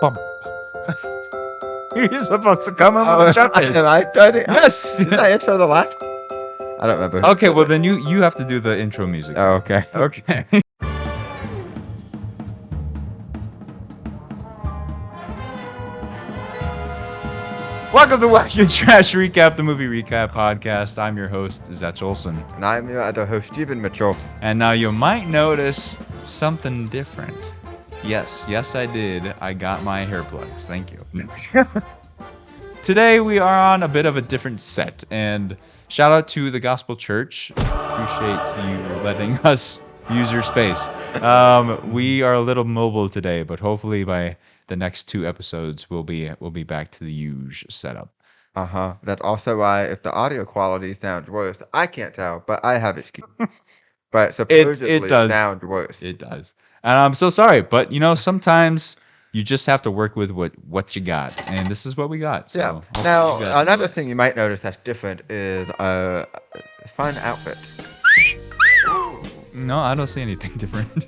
bump. You're supposed to come in Oh, with trumpets. am I starting? Yes. Did I intro the last? I don't remember. Okay, well then you have to do the intro music. Oh, okay. Okay. Welcome to Wack and Trash Recap, the movie recap podcast. I'm your host, Zach Olson. And I'm your other host, Stephen Mitchell. And now you might notice something different. Yes, I did. I got my hair plugs. Thank you. Today we are on a bit of a different set, and shout out to the Gospel Church. Appreciate you letting us use your space. We are a little mobile today, but hopefully by the next 2 episodes we'll be back to the usual setup. That's also why if the audio quality sounds worse, I can't tell, but I have excuse. But supposedly It does sound worse. It does. And I'm so sorry, but sometimes you just have to work with what you got, and this is what we got. So yeah. Now, another thing you might notice that's different is fun outfits. No, I don't see anything different.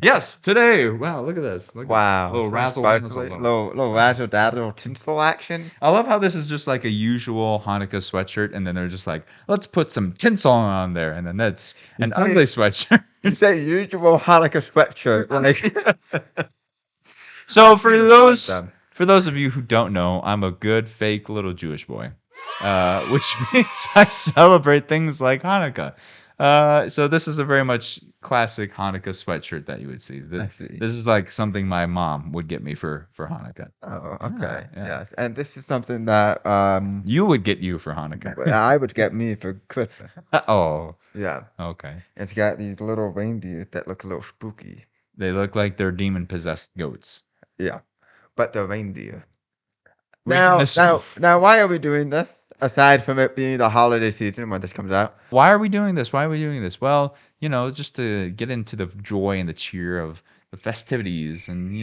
Yes, today. Wow, look at this. Wow. Little razzle little razzle dazzle tinsel action. I love how this is just like a usual Hanukkah sweatshirt, and then they're just like, let's put some tinsel on there, and then that's an ugly sweatshirt. You say usual Hanukkah sweatshirt. Like, so for those of you who don't know, I'm a good fake little Jewish boy, which means I celebrate things like Hanukkah. So this is a very much classic Hanukkah sweatshirt that you would see. This is like something my mom would get me for Hanukkah. Oh, okay. Yeah. Yes. And this is something that You would get you for Hanukkah. I would get me for Christmas. Oh, Yeah. okay. It's got these little reindeers that look a little spooky. They look like they're demon-possessed goats. Yeah. But they're reindeer. We can Now, why are we doing this? Aside from it being the holiday season when this comes out. Why are we doing this? Well, just to get into the joy and the cheer of the festivities, and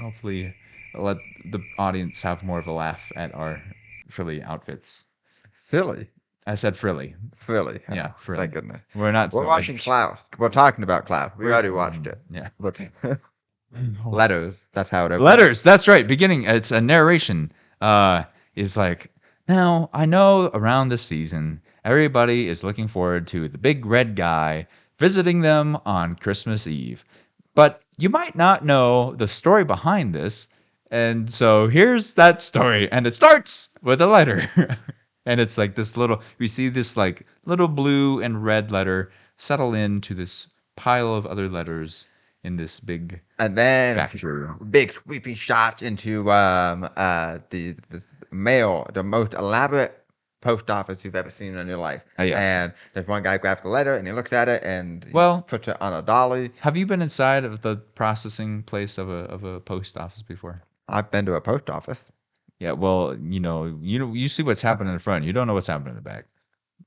hopefully let the audience have more of a laugh at our frilly outfits. Silly. I said frilly. Frilly. Yeah, frilly. Thank goodness. We're watching Klaus. We're talking about Klaus. We already watched it. Yeah. Letters. That's how it opens. Letters. That's right. Beginning. It's a narration. Is like, now I know around this season everybody is looking forward to the big red guy visiting them on Christmas Eve, but you might not know the story behind this, and so here's that story, and it starts with a letter. And it's like we see this like little blue and red letter settle into this pile of other letters in this big and then factory. Big sweeping shots into the mail, the most elaborate post office you've ever seen in your life. Yes. And there's one guy grabs the letter and he looks at it and puts it on a dolly. Have you been inside of the processing place of a post office before? I've been to a post office. Yeah, well, you see what's happening in the front. You don't know what's happening in the back.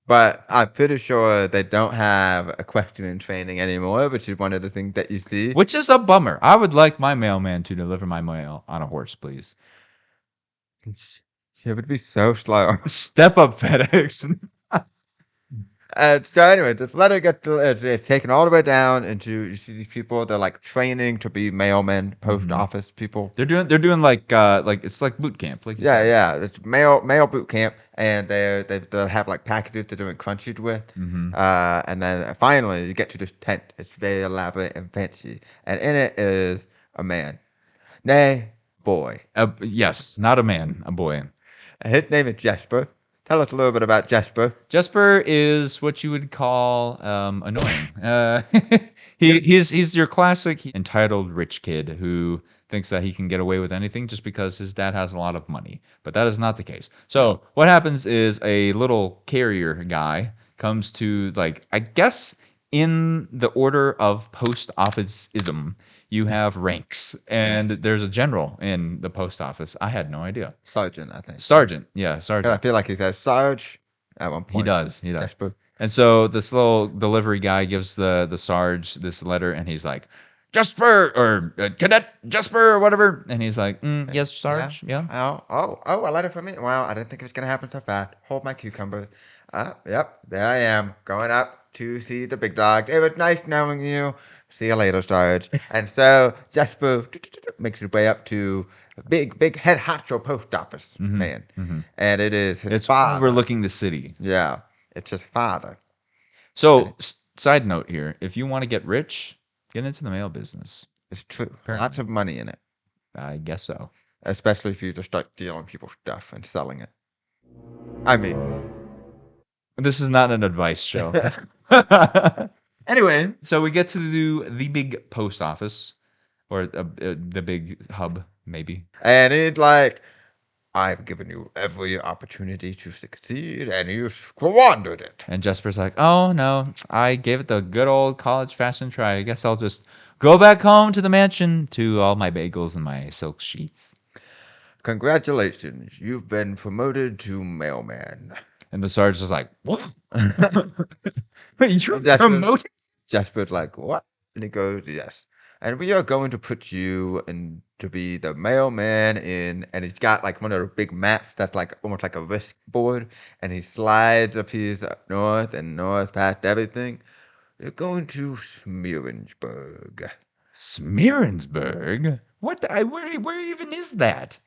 But I'm pretty sure they don't have equestrian training anymore, which is one of the things that you see. Which is a bummer. I would like my mailman to deliver my mail on a horse, please. It would be so slow. Step up, FedEx. So anyway, this letter gets taken all the way down into, you see these people, they're like training to be mailmen, post office people. They're doing like it's like boot camp. Like yeah, it's mail boot camp, and they have like packages they're doing crunches with. And then finally you get to this tent. It's very elaborate and fancy, and in it is a man, nay, boy. Yes, not a man, a boy. His name is Jesper. Tell us a little bit about Jesper. Jesper is what you would call annoying. He's your classic entitled rich kid who thinks that he can get away with anything just because his dad has a lot of money. But that is not the case. So what happens is a little carrier guy comes to, like, I guess in the order of post office-ism, you have ranks, and there's a general in the post office. I had no idea. Sergeant, I think. Sergeant, yeah, sergeant. I feel like he says Sarge at one point. He does. Jesper. And so this little delivery guy gives the Sarge this letter, and he's like, Jesper, or Cadet Jesper, or whatever. And he's like, yes, Sarge, yeah. Oh, a letter from me? Well, I didn't think it was going to happen so fast. Hold my cucumber. Yep, there I am, going up to see the big dog. It was nice knowing you. See you later, Sarge. And so Jasper makes his way up to a big head honcho post office man. And it is his It's father. overlooking the city. Yeah, it's his father. And So, side note here: if you want to get rich, get into the mail business. it's true. Lots Apparently, of money in it, I guess so. especially if you just start stealing people's stuff and selling it. I mean, This is not an advice show. Anyway, so we get to the big post office, or the big hub, maybe. and it's like, I've given you every opportunity to succeed, and you squandered it. And Jesper's like, "Oh no, I gave it the good old college fashion try. I guess I'll just go back home to the mansion to all my bagels and my silk sheets." Congratulations, you've been promoted to mailman. And the sergeant's is like, "What? Wait, you're Jasper, promoted?" Jasper's like, what? And he goes, yes. And we are going to put you in to be the mailman in, and he's got like one of the big maps that's like almost like a risk board, and he slides a piece up north and north past everything. You're going to Smearensburg. Smearensburg? What? Where even is that?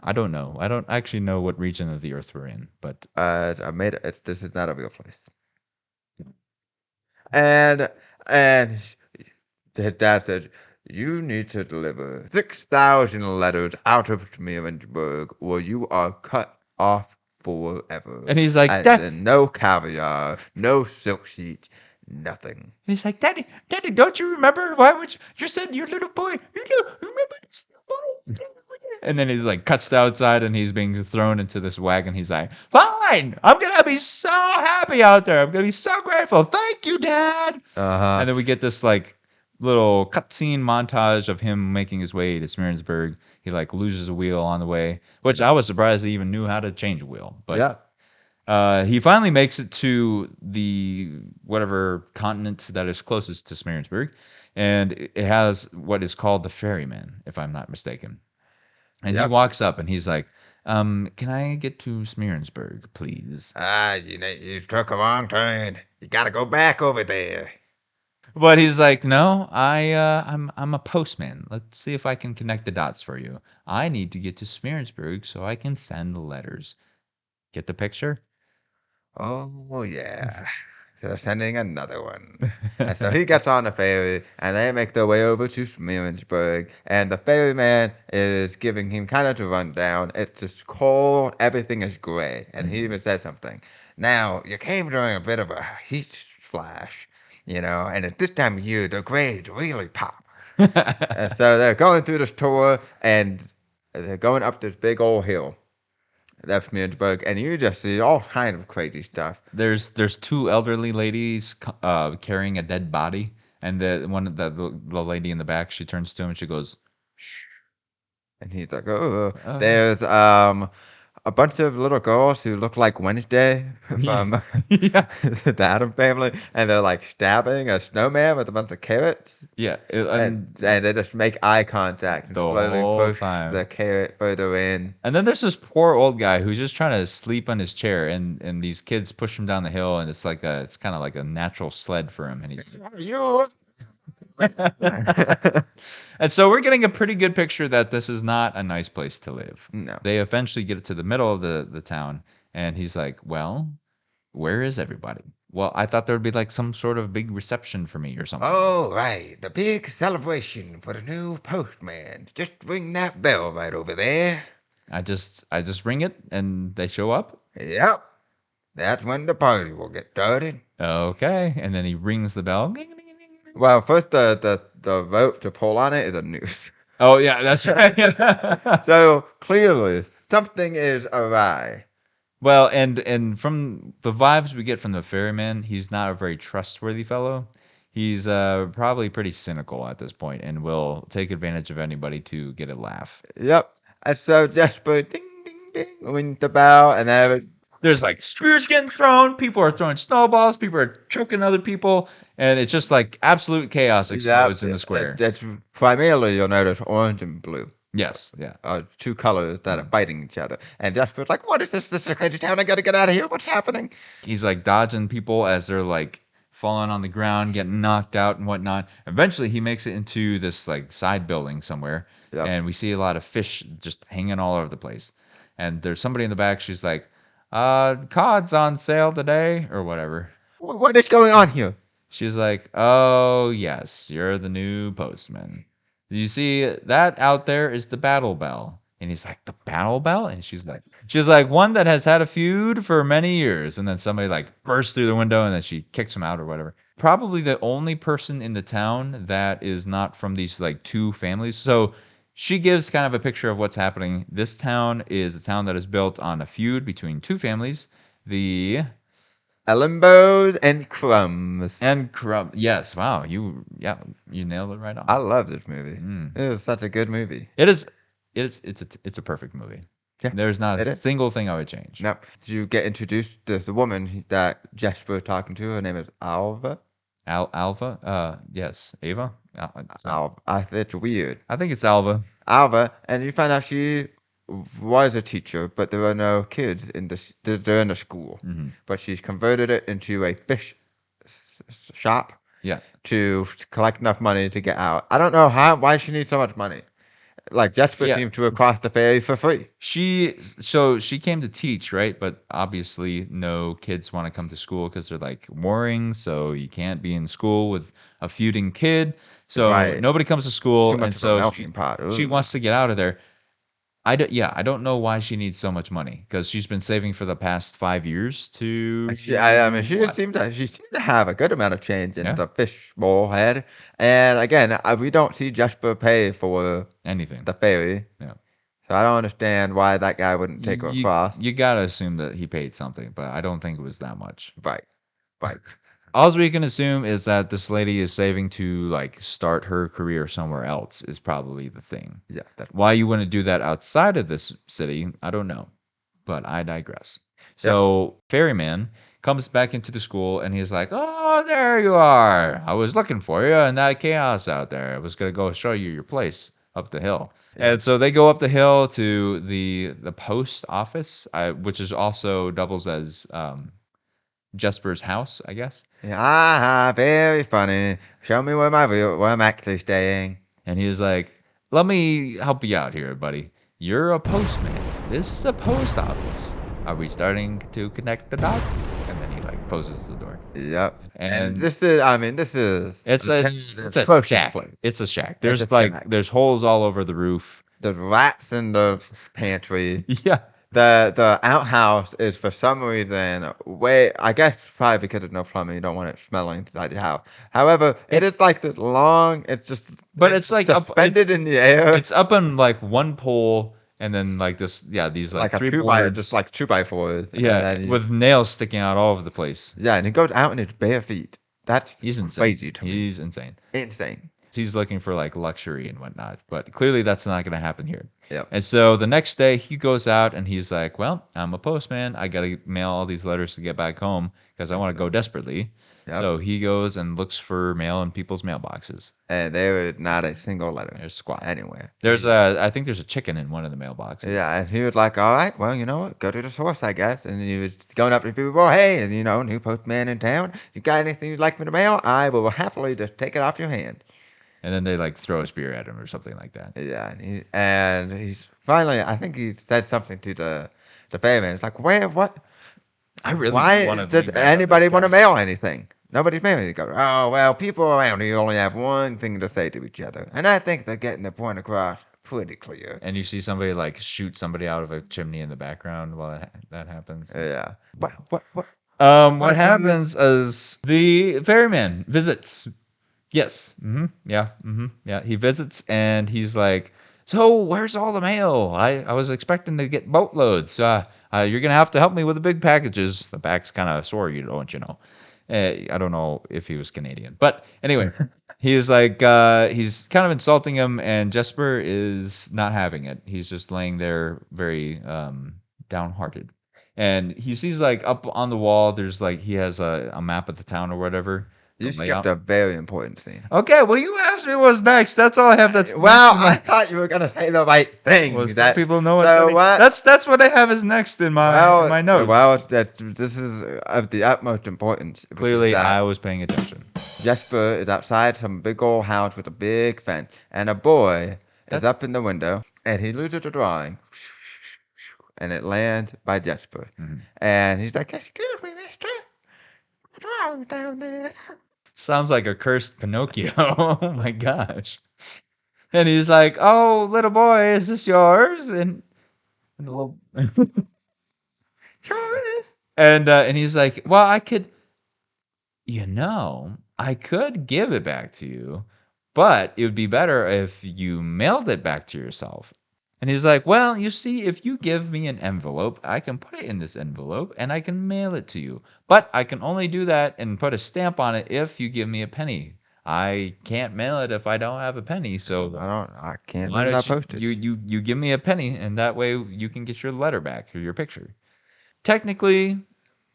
I don't know. I don't actually know what region of the Earth we're in, but I made it. This is not a real place. And his dad said, you need to deliver 6,000 letters out of Smearensburg, or you are cut off forever. and he's like, As "Dad," in no caviar, no silk sheets, nothing. he's like, Daddy, don't you remember? Why would you said your little boy? You remember this boy? And then he's like cuts to outside and he's being thrown into this wagon. He's like, "Fine, I'm gonna be so happy out there. I'm gonna be so grateful. Thank you, Dad." Uh-huh. And then we get this like little cutscene montage of him making his way to Smearensburg. He like loses a wheel on the way, which I was surprised he even knew how to change a wheel. But Yeah. he finally makes it to the whatever continent that is closest to Smearensburg, and it has what is called the ferryman, if I'm not mistaken. And he Yep. walks up and he's like, "Can I get to Smearensburg, please?" You took a wrong turn. You gotta go back over there. But he's like, "No, I'm a postman. Let's see if I can connect the dots for you. I need to get to Smearensburg so I can send letters." Get the picture? Oh, yeah. They're sending another one. And so he gets on the ferry, and they make their way over to Smearensburg, and the ferryman is giving him kind of a rundown. It's just cold, everything is gray, and he even said something. Now, you came during a bit of a heat flash, and at this time of year, the grays really pop. And so they're going through this tour, and they're going up this big old hill. That's Smearensburg, and you just see all kind of crazy stuff. There's two elderly ladies carrying a dead body, and the lady in the back, she turns to him and she goes, And he's like, oh, "Oh." there's a bunch of little girls who look like Wednesday Yeah. from Yeah. the Adam family, and they're like stabbing a snowman with a bunch of carrots. Yeah. And they just make eye contact and The slowly whole push time. the carrot further in. And then there's this poor old guy who's just trying to sleep on his chair, and these kids push him down the hill, and it's kind of like a natural sled for him, and he's You. and so we're getting a pretty good picture that this is not a nice place to live. No. They eventually get to the middle of the town, and he's like, "Well, where is everybody?" "Well, I thought there would be like some sort of big reception for me or something." Oh, right. The big celebration for the new postman. Just ring that bell right over there. I just ring it and they show up. Yep. That's when the party will get started. Okay, and then he rings the bell. Well, first the rope to pull on it is a noose. Oh yeah, that's right. So clearly something is awry. Well, and from the vibes we get from the ferryman, he's not a very trustworthy fellow. He's probably pretty cynical at this point and will take advantage of anybody to get a laugh. Yep. And so Jasper ding ding ding rings the bell, and then There's like spears getting thrown, people are throwing snowballs, people are choking other people, and it's just like absolute chaos explodes in the square. That's primarily you'll notice orange and blue. Yes, yeah. Are two colors that are fighting each other. And Jasper's like, what is this? This is a crazy town. I gotta get out of here. What's happening? He's like dodging people as they're like falling on the ground, getting knocked out and whatnot. Eventually, he makes it into this like side building somewhere, Yep. and we see a lot of fish just hanging all over the place. And there's somebody in the back. She's like, cod's on sale today," or whatever. What is going on here? She's like, "Oh, yes, you're the new postman. You see, that out there is the battle bell." And he's like, "The battle bell?" And she's like, "One that has had a feud for many years." And then somebody like bursts through the window and then she kicks him out or whatever. Probably the only person in the town that is not from these like two families. So she gives kind of a picture of what's happening. This town is a town that is built on a feud between two families. The Ellenbows and crumbs. And Crumb. Yes. Wow. You nailed it right I on. love this movie. Mm. It was such a good movie. It is. It's a perfect movie. Yeah, There's not it a is. single thing I would change. Now, you get introduced. There's the woman that Jesper talking to. Her name is Alva. Alva. Yes. Ava. Alva. It's weird. I think it's Alva. Alva, and you find out she was a teacher, but there are no kids in they're in the school. Mm-hmm. But she's converted it into a fish shop Yeah. to collect enough money to get out. I don't know why she needs so much money. Like Jesper Yeah. seemed to have crossed the ferry for free. She came to teach, right? But obviously, no kids want to come to school because they're like warring. So you can't be in school with a feuding kid. So Right. nobody comes to Too school, much and of a so melting pot. she Ugh. wants to get out of there. I don't know why she needs so much money because she's been saving for the past 5 years to. I mean, what? she seemed to have a good amount of change in Yeah. the fishbowl head. And again, we don't see Jesper pay for Anything. the ferry. Yeah. So I don't understand why that guy wouldn't take her across. You gotta assume that he paid something, but I don't think it was that much. Right. Right. All we can assume is that this lady is saving to like start her career somewhere else is probably the thing. Yeah. Why you wouldn't do that outside of this city, I don't know. But I digress. So Ferryman comes back into the school and he's like, "Oh, there you are. I was looking for you in that chaos out there. I was gonna go show you your place up the hill." Yeah. And so they go up the hill to the post office, which is also doubles as Jesper's house, I guess. Ah, very funny. Show me where I'm actually staying. And he's like, "Let me help you out here, buddy. You're a postman. This is a post office. Are we starting to connect the dots?" And then he like closes the door. Yep. And this is it's a shack. It's a shack. There's a like shack. there's holes all over the roof. There's rats in the pantry. Yeah. The outhouse is for some reason I guess probably because there's no plumbing, you don't want it smelling inside your house. However, it is like this long. It's just But it's like suspended in the air. It's up on like one pole, and then like these like like a three two by boards. just like 2x4s. Yeah, with nails sticking out all over the place. Yeah, and he goes out in his bare feet. That's He's insane. crazy to me. He's insane. Insane. He's looking for like luxury and whatnot, but clearly that's not going to happen here. Yep. And so the next day he goes out and he's like, "Well, I'm a postman. I got to mail all these letters to get back home because I want to go desperately." Yep. So he goes and looks for mail in people's mailboxes. And there is not a single letter. There's squat anywhere. I think there's a chicken in one of the mailboxes. Yeah, and he was like, "All right, well, you know what? Go to the source, I guess." And he was going up to people, "Well, hey, and new postman in town. You got anything you'd like me to mail? I will happily just take it off your hand." And then they like throw a spear at him or something like that. Yeah, and he's finally, I think he said something to the ferryman. It's like, what? I really Why want to does anybody want to mail anything? Nobody's mailing. He goes, "Oh, well, people around here only have one thing to say to each other." And I think they're getting the point across pretty clear. And you see somebody like shoot somebody out of a chimney in the background while that happens. Yeah. What happens is the ferryman visits. Yes. Yeah. Yeah. He visits and he's like, "So where's all the mail? I was expecting to get boatloads. You're gonna have to help me with the big packages." The back's kind of sore, don't you know? I don't know if he was Canadian, but anyway, he's like he's kind of insulting him, and Jesper is not having it. He's just laying there very downhearted, and he sees like up on the wall. There's like he has a map of the town or whatever. You the skipped layout. a very important scene. Okay, well, you asked me what's next. That's all I have. That's next Well, in I my. thought you were gonna say the right Well, thing. some That people know what's so next. what? That's what I have as next in my notes. That this is of the utmost importance, which is Clearly, I that was paying attention. Jesper is outside some big old house with a big fence, and a boy is That up in the window, and he loses a drawing, and it lands by Jesper, mhm. and he's like, "Excuse me, Mister, the drawing down there." Sounds like a cursed Pinocchio. Oh my gosh! And he's like, "Oh, little boy, is this yours?" And the little Sure is. and he's like, "Well, I could give it back to you, but it would be better if you mailed it back to yourself." And he's like, "Well, you see, if you give me an envelope, I can put it in this envelope and I can mail it to you. But I can only do that and put a stamp on it if you give me a penny. I can't mail it if I don't have a penny. So I can't why do that don't postage. you give me a penny and that way you can get your letter back or your picture." Technically,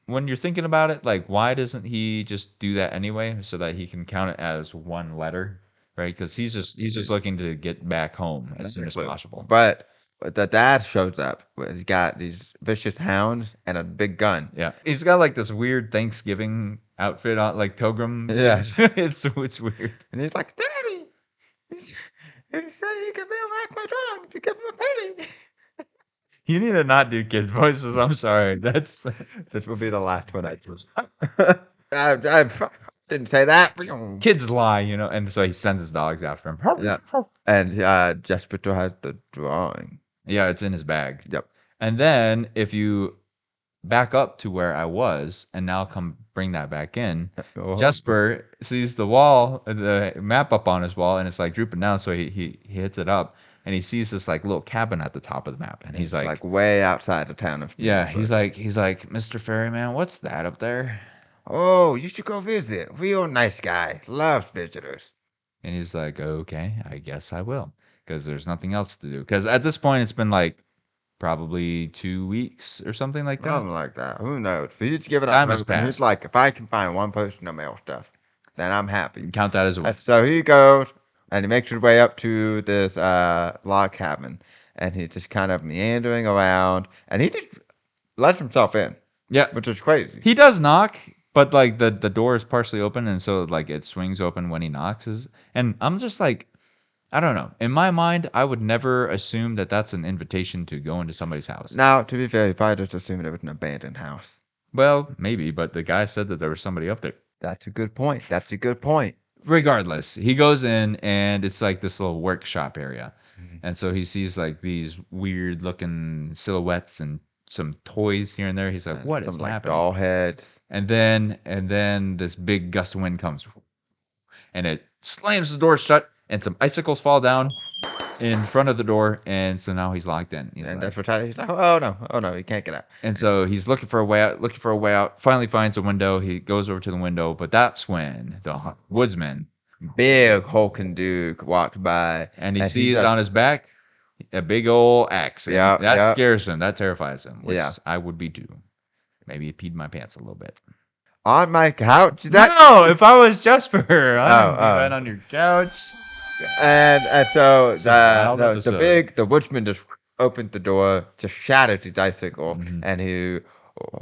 when you're thinking about it, like, why doesn't he just do that anyway so that he can count it as one letter, right? Because he's just looking to get back home as soon as possible. But the dad shows up. He's got these vicious hounds and a big gun. Yeah, he's got like this weird Thanksgiving outfit on, like pilgrim Yeah. suit. it's weird. And he's like, "Daddy, he said he could mail back my drawing if you give him a penny." You need to not do kid voices. I'm sorry. That's This will be the last one I choose. I didn't say that. kids lie, and so he sends his dogs after him. Yeah. And Jesper has the drawing. Yeah, it's in his bag. Yep. And then if you back up to where I was and now come bring that back in, Oh. Jesper sees the map up on his wall, and it's like drooping down. So he hits it up, and he sees this like little cabin at the top of the map, and he's It's like, way outside the town of. yeah, he's like, Mr. Ferryman, what's that up there? "Oh, you should go visit. Real nice guy. Loves visitors." And he's like, okay, I guess I will, because there's nothing else to do. Because at this point, it's been like probably 2 weeks or something like that. Something like that. Who knows? He's giving up Time has hope, and he's passed. like, "If I can find one person to mail stuff, then I'm happy." Count that as a win. And so he goes and he makes his way up to this log cabin, and he's just kind of meandering around, and he just lets himself in, Yeah, which is crazy. he does knock, but like the door is partially open, and so like it swings open when he knocks. And I'm just like, I don't know. In my mind, I would never assume that that's an invitation to go into somebody's house. Now, to be fair, he probably just assumed it was an abandoned house. Well, maybe, but the guy said that there was somebody up there. That's a good point. That's a good point. Regardless, he goes in and it's like this little workshop area. And so he sees like these weird looking silhouettes and some toys here and there. He's like, what is Some, like, happening? doll heads. And then this big gust of wind comes and it slams the door shut and some icicles fall down in front of the door. And so now he's locked in. And that's what he's like, "Oh no, he can't get out." And so he's looking for a way out, finally finds a window. He goes over to the window, but that's when the woodsman, Big hulking dude walks by, and he and sees does- on his back a big old axe. And Yeah, that yeah. scares him. That terrifies him. Which Yeah. I would be too. Maybe it peed my pants a little bit. on my couch. Is that No, if I was Jesper, I'd be oh. right on your couch. and so It's a wild episode. the woodsman just opened the door, just shattered his icicle, Mhm. and he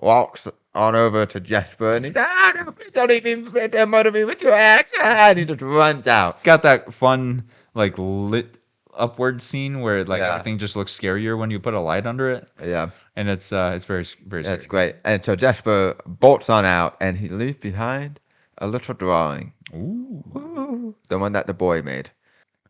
walks on over to Jesper, and he's no, please don't even murder me with your axe, and he just runs out. Got that fun like lit upward scene where like Yeah. everything just looks scarier when you put a light under it, Yeah, and it's very very scary. that's great. And so Jesper bolts on out, and he leaves behind a little drawing. Ooh. Ooh, the one that the boy made.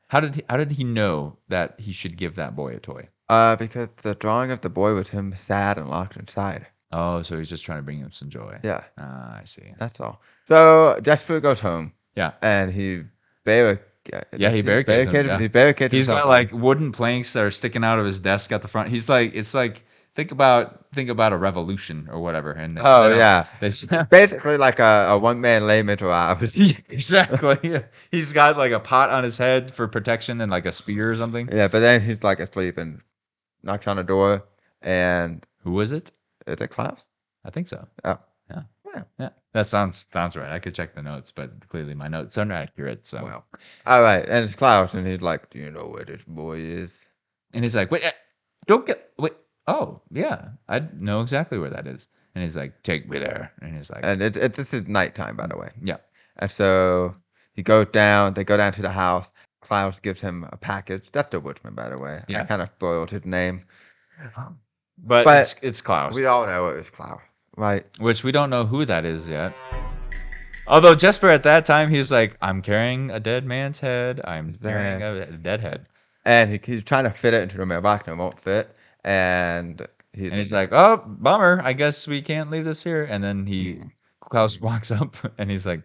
How did he know that he should give that boy a toy? Because the drawing of the boy was him sad and locked inside. Oh, so he's just trying to bring him some joy. Yeah, I see. that's all. So Jesper goes home, Yeah. and he He barricades him, yeah. He barricades He's himself got like wooden planks that are sticking out of his desk at the front. He's like, it's like think about a revolution or whatever. And Oh, yeah. they basically like a one-man Les Miserables. Yeah, exactly. Yeah. He's got like a pot on his head for protection and like a spear or something. Yeah, but then he's like asleep and knocks on the door, and Who was it? is it Klaus? I think so. Oh. Yeah. Yeah, that sounds right. I could check the notes, but clearly my notes are not accurate. So, Well, all right, and it's Klaus, and he's like, "Do you know where this boy is?" and he's like, "Wait, don't get wait. Oh, yeah, I know exactly where that is." And he's like, "Take me there." And he's like, And this is nighttime, by the way. "Yeah, And so he goes down. They go down to the house. Klaus gives him a package. That's the woodsman, by the way. I yeah." kind of spoiled his name, But but it's Klaus, we all know it was Klaus, right? which we don't know who that is yet. Although Jesper at that time he's like, "I'm carrying a dead man's head. I'm carrying There. a dead head." And he's trying to fit it into the mailbox, and it won't fit. And he's And he's like, "Oh, bummer. I guess we can't leave this here." And then Klaus walks up and he's like,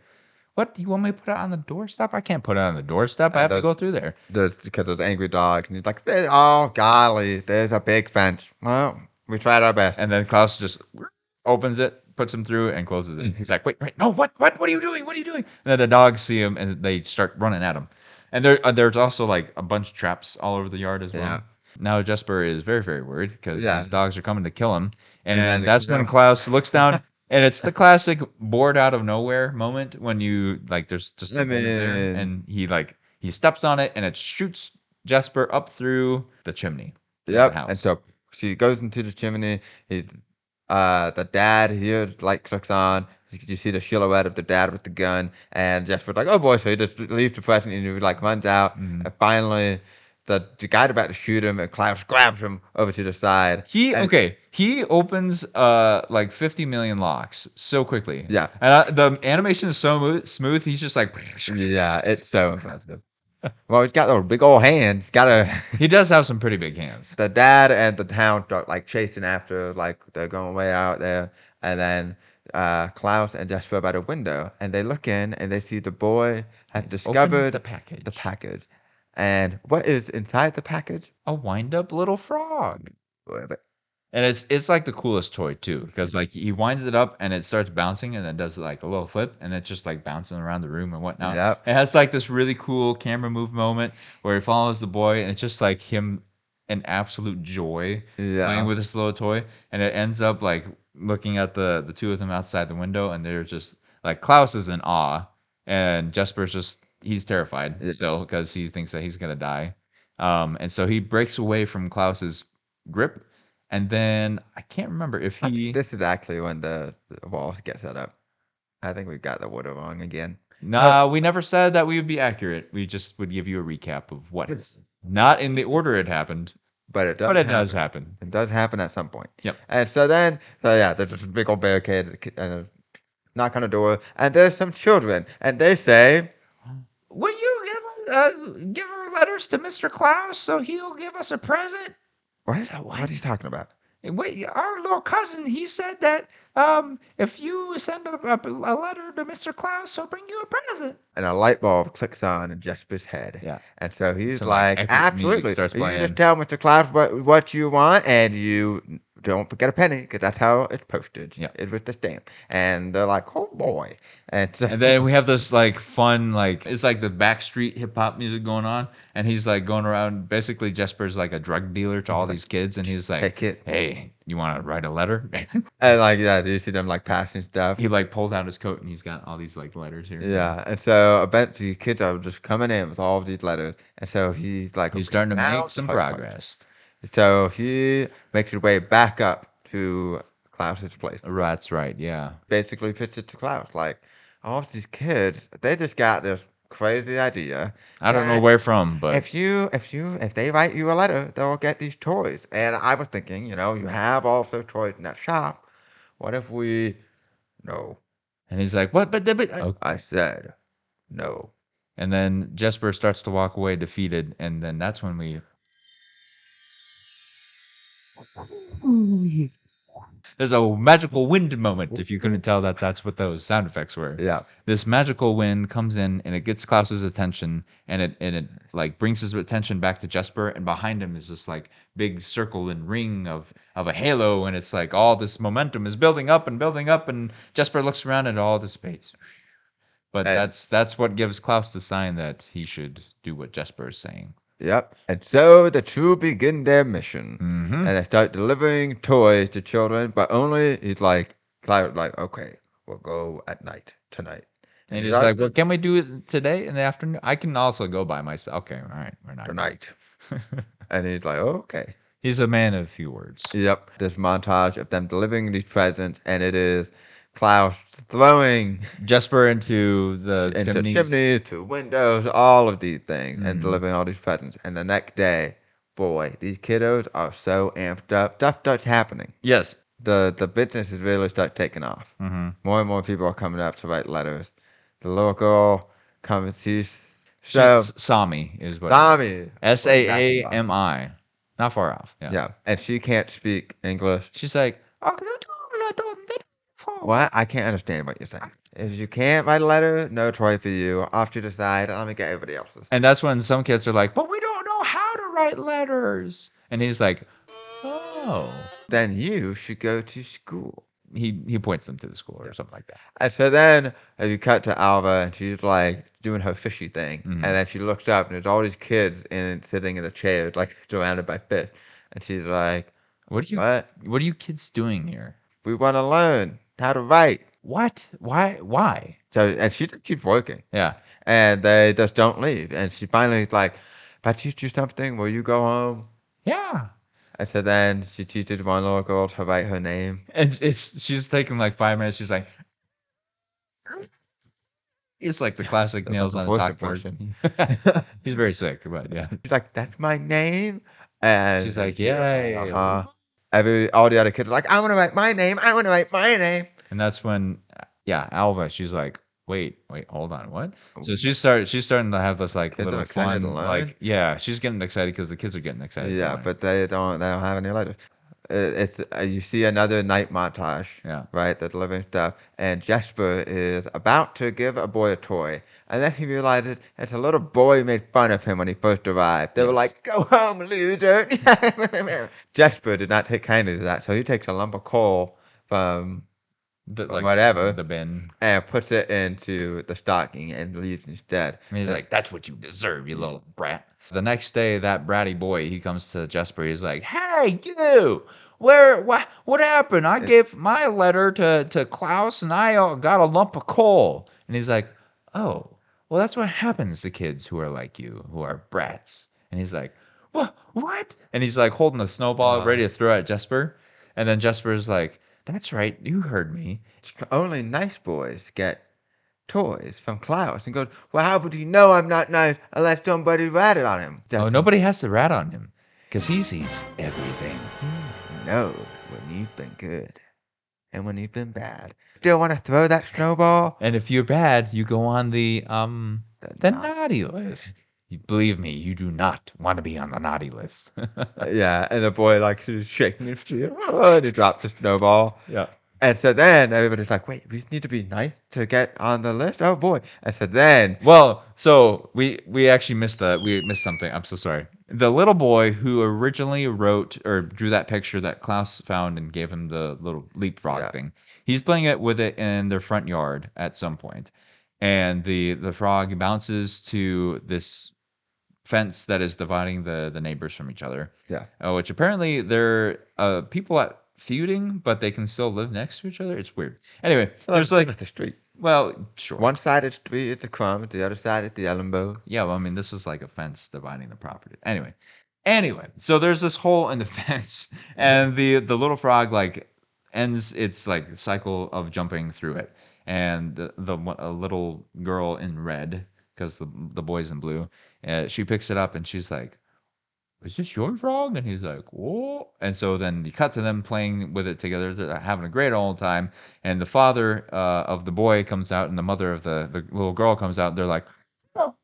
"What? Do you want me to put it on the doorstep? I can't put it on the doorstep. I and have to go through there." because there's angry dogs, and he's like, "Oh golly, there's a big fence." Well, we tried our best. And then Klaus just opens it, puts him through, and closes it. He's like, "Wait, no, what are you doing? What are you doing?" And then the dogs see him and they start running at him. And there's also like a bunch of traps all over the yard as well. Yeah. Now Jesper is very, very worried because Yeah. these dogs are coming to kill him. And then that's when Klaus looks down, and it's the classic bored out of nowhere moment when you like there's just a moment there, and he steps on it and it shoots Jesper up through the chimney of the Yep. house. And so she goes into the chimney. The dad here like clicks on. You see the silhouette of the dad with the gun, and Jesper's like, "Oh boy!" So he just leaves the present and he like runs out. Mhm. And finally, the guy's about to shoot him, and Klaus grabs him over to the side. He opens like 50 million locks so quickly. Yeah. And the animation is so smooth. He's just like Yeah, it's so impressive. Well, he's got those big old hands. he does have some pretty big hands. The dad and the hound are like chasing after, like they're going way out there, and then Klaus and Jesper by the window, and they look in and they see the boy has discovered the package. the package. And what is inside the package? A wind-up little frog. Boy, but- And it's like the coolest toy too, because like he winds it up and it starts bouncing and then does like a little flip and it's just like bouncing around the room and whatnot. Yep. It has like this really cool camera move moment where he follows the boy and it's just like him in absolute joy playing with this little toy, and it ends up like looking at the two of them outside the window and they're just like Klaus is in awe and Jesper's just he's terrified still because he thinks that he's gonna die. And so he breaks away from Klaus's grip. And then I can't remember if he. This is actually when the walls get set up. I think we got the order wrong again. Nah, we never said that we would be accurate. We just would give you a recap of what is not in the order it happened, But it does. but it does happen. It does happen at some point. Yep. And so yeah, there's this big old barricade and a knock on the door, and there's some children, and they say, Will you give our letters to Mr. Klaus so he'll give us a present? What are you talking about? Wait, our little cousin, he said that if you send a letter to Mr. Klaus, he'll bring you a present. And a light bulb clicks on in Jesper's head. Yeah. And so he's Some, like, epic music absolutely. starts You playing. just tell Mr. Klaus what you want, and you don't forget a penny, because that's how it's posted. Yeah. It's with the stamp. And they're like, oh boy. And so, And then we have this like fun, like it's like the backstreet hip hop music going on, and he's like going around. Basically, Jesper's like a drug dealer to all these kids, and he's like, Hey, kid. hey, you want to write a letter?" and like, yeah, do you see them like passing stuff? He like pulls out his coat, and he's got all these like letters here. Yeah, and so eventually kids are just coming in with all of these letters, and so he's like, He's okay, starting to now make some the hard part. progress. So he makes his way back up to Klaus's place. That's right. Yeah. Basically fits it to Klaus. Like, all of these kids, they just got this crazy idea. I don't know that where from, but if they write you a letter, they'll get these toys. And I was thinking, you have all of those toys in that shop. What if we no? and he's like, "What? But okay." I said no. And then Jesper starts to walk away defeated, and then that's when we. There's a magical wind moment, if you couldn't tell that that's what those sound effects were. Yeah. This magical wind comes in and it gets Klaus's attention, and it like brings his attention back to Jesper, and behind him is this like big circle and ring of a halo, and it's like all this momentum is building up, and Jesper looks around and it all dissipates. But And- that's what gives Klaus the sign that he should do what Jesper is saying. Yep. And so the two begin their mission. Mm-hmm. And they start delivering toys to children, but only he's like, Klaus, like, okay, will go at night tonight. And he's he's like, like, well, can we do it today in the afternoon? I can also go by myself. Okay, all right, we're not going tonight. And he's like, okay. He's a man of few words. Yep. This montage of them delivering these presents, and it is Klaus throwing Jesper into the into chimneys. chimneys, to windows, all of these things, and Mhm. delivering all these presents. And the next day, boy, these kiddos are so amped up. Stuff starts happening. Yes. The businesses really start taking off. Mm-hmm. More and more people are coming up to write letters. The little girl comes. Sami is what. Tommy. Saami. Not far off. Yeah. Yeah, and she can't speak English. She's like, What? I can't understand what you're saying. If you can't write a letter, no toy for you. Off to the side. Let me get everybody else's. and that's when some kids are like, but we don't know how to write letters. And he's like, oh. Then you should go to school. He points them to the school or something like that. And so then you cut to Alva, and she's like doing her fishy thing. Mhm. And then she looks up, and there's all these kids sitting in the chairs, like surrounded by fish. And she's like, What are you kids doing here? we want to learn how to write. What? Why? So, and she keeps working. Yeah. And they just don't leave. And she finally is like, if I teach you something, will you go home? Yeah. And so then she teaches one little girl to write her name. And she's taking like 5 minutes. She's like, it's like the classic That's nails like on the a voice chalkboard. He's very sick, but yeah. She's like, that's my name. And She's like, yay. all the other kids are like, I want to write my name. I want to write my name. And that's when, Alva, she's like, wait, hold on, what? So she's starting to have this like Kids are little excited fun, to learn. like, yeah, she's getting excited because the kids are getting excited. Yeah, but they don't have any letters. It's you see another night montage. Yeah. Right, the delivering stuff, and Jesper is about to give a boy a toy, and then he realizes it's a little boy made fun of him when he first arrived. They were Yes. like, "Go home, loser!" Jesper did not take kindly to that, so he takes a lump of coal from whatever the bin. and puts it into the stocking and leaves instead. And he's like, that's what you deserve, you little brat. The next day, that bratty boy, he comes to Jesper. He's like, hey, you, what happened? I gave my letter to Klaus, and I got a lump of coal. And he's like, oh, well, that's what happens to kids who are like you, who are brats. And he's like, what? And he's like holding a snowball ready to throw at Jesper. And then Jesper's like, that's right, you heard me. Only nice boys get toys from Klaus, and goes, well, how would he know I'm not nice unless somebody ratted on him? Oh, nobody has to rat on him because he sees everything. He knows when you've been good and when you've been bad. Still want to throw that snowball? And if you're bad, you go on the naughty list. You believe me, you do not want to be on the naughty list. Yeah, and the boy like is shaking his feet, and he drops the snowball. Yeah. And so then everybody's like, wait, we need to be nice to get on the list? Oh boy. And so then Well, so we actually missed something. I'm so sorry. The little boy who originally wrote or drew that picture that Klaus found and gave him the little leapfrog thing. He's playing it with it in their front yard at some point. And the frog bounces to this fence that is dividing the neighbors from each other. Yeah. Which apparently they're people at feuding, but they can still live next to each other. It's weird. Anyway, there's like the street. Well, sure. One side of the street is the Crumbs, the other side is the Ellenbow. Yeah, well, I mean, this is like a fence dividing the property. Anyway, so there's this hole in the fence, and the little frog like ends its like cycle of jumping through it, and a little girl in red, because the boy's in blue, she picks it up and she's like, is this your frog? And he's like, whoa. And so then you cut to them playing with it together. They're having a great old time. And the father of the boy comes out and the mother of the little girl comes out. And they're like, oh.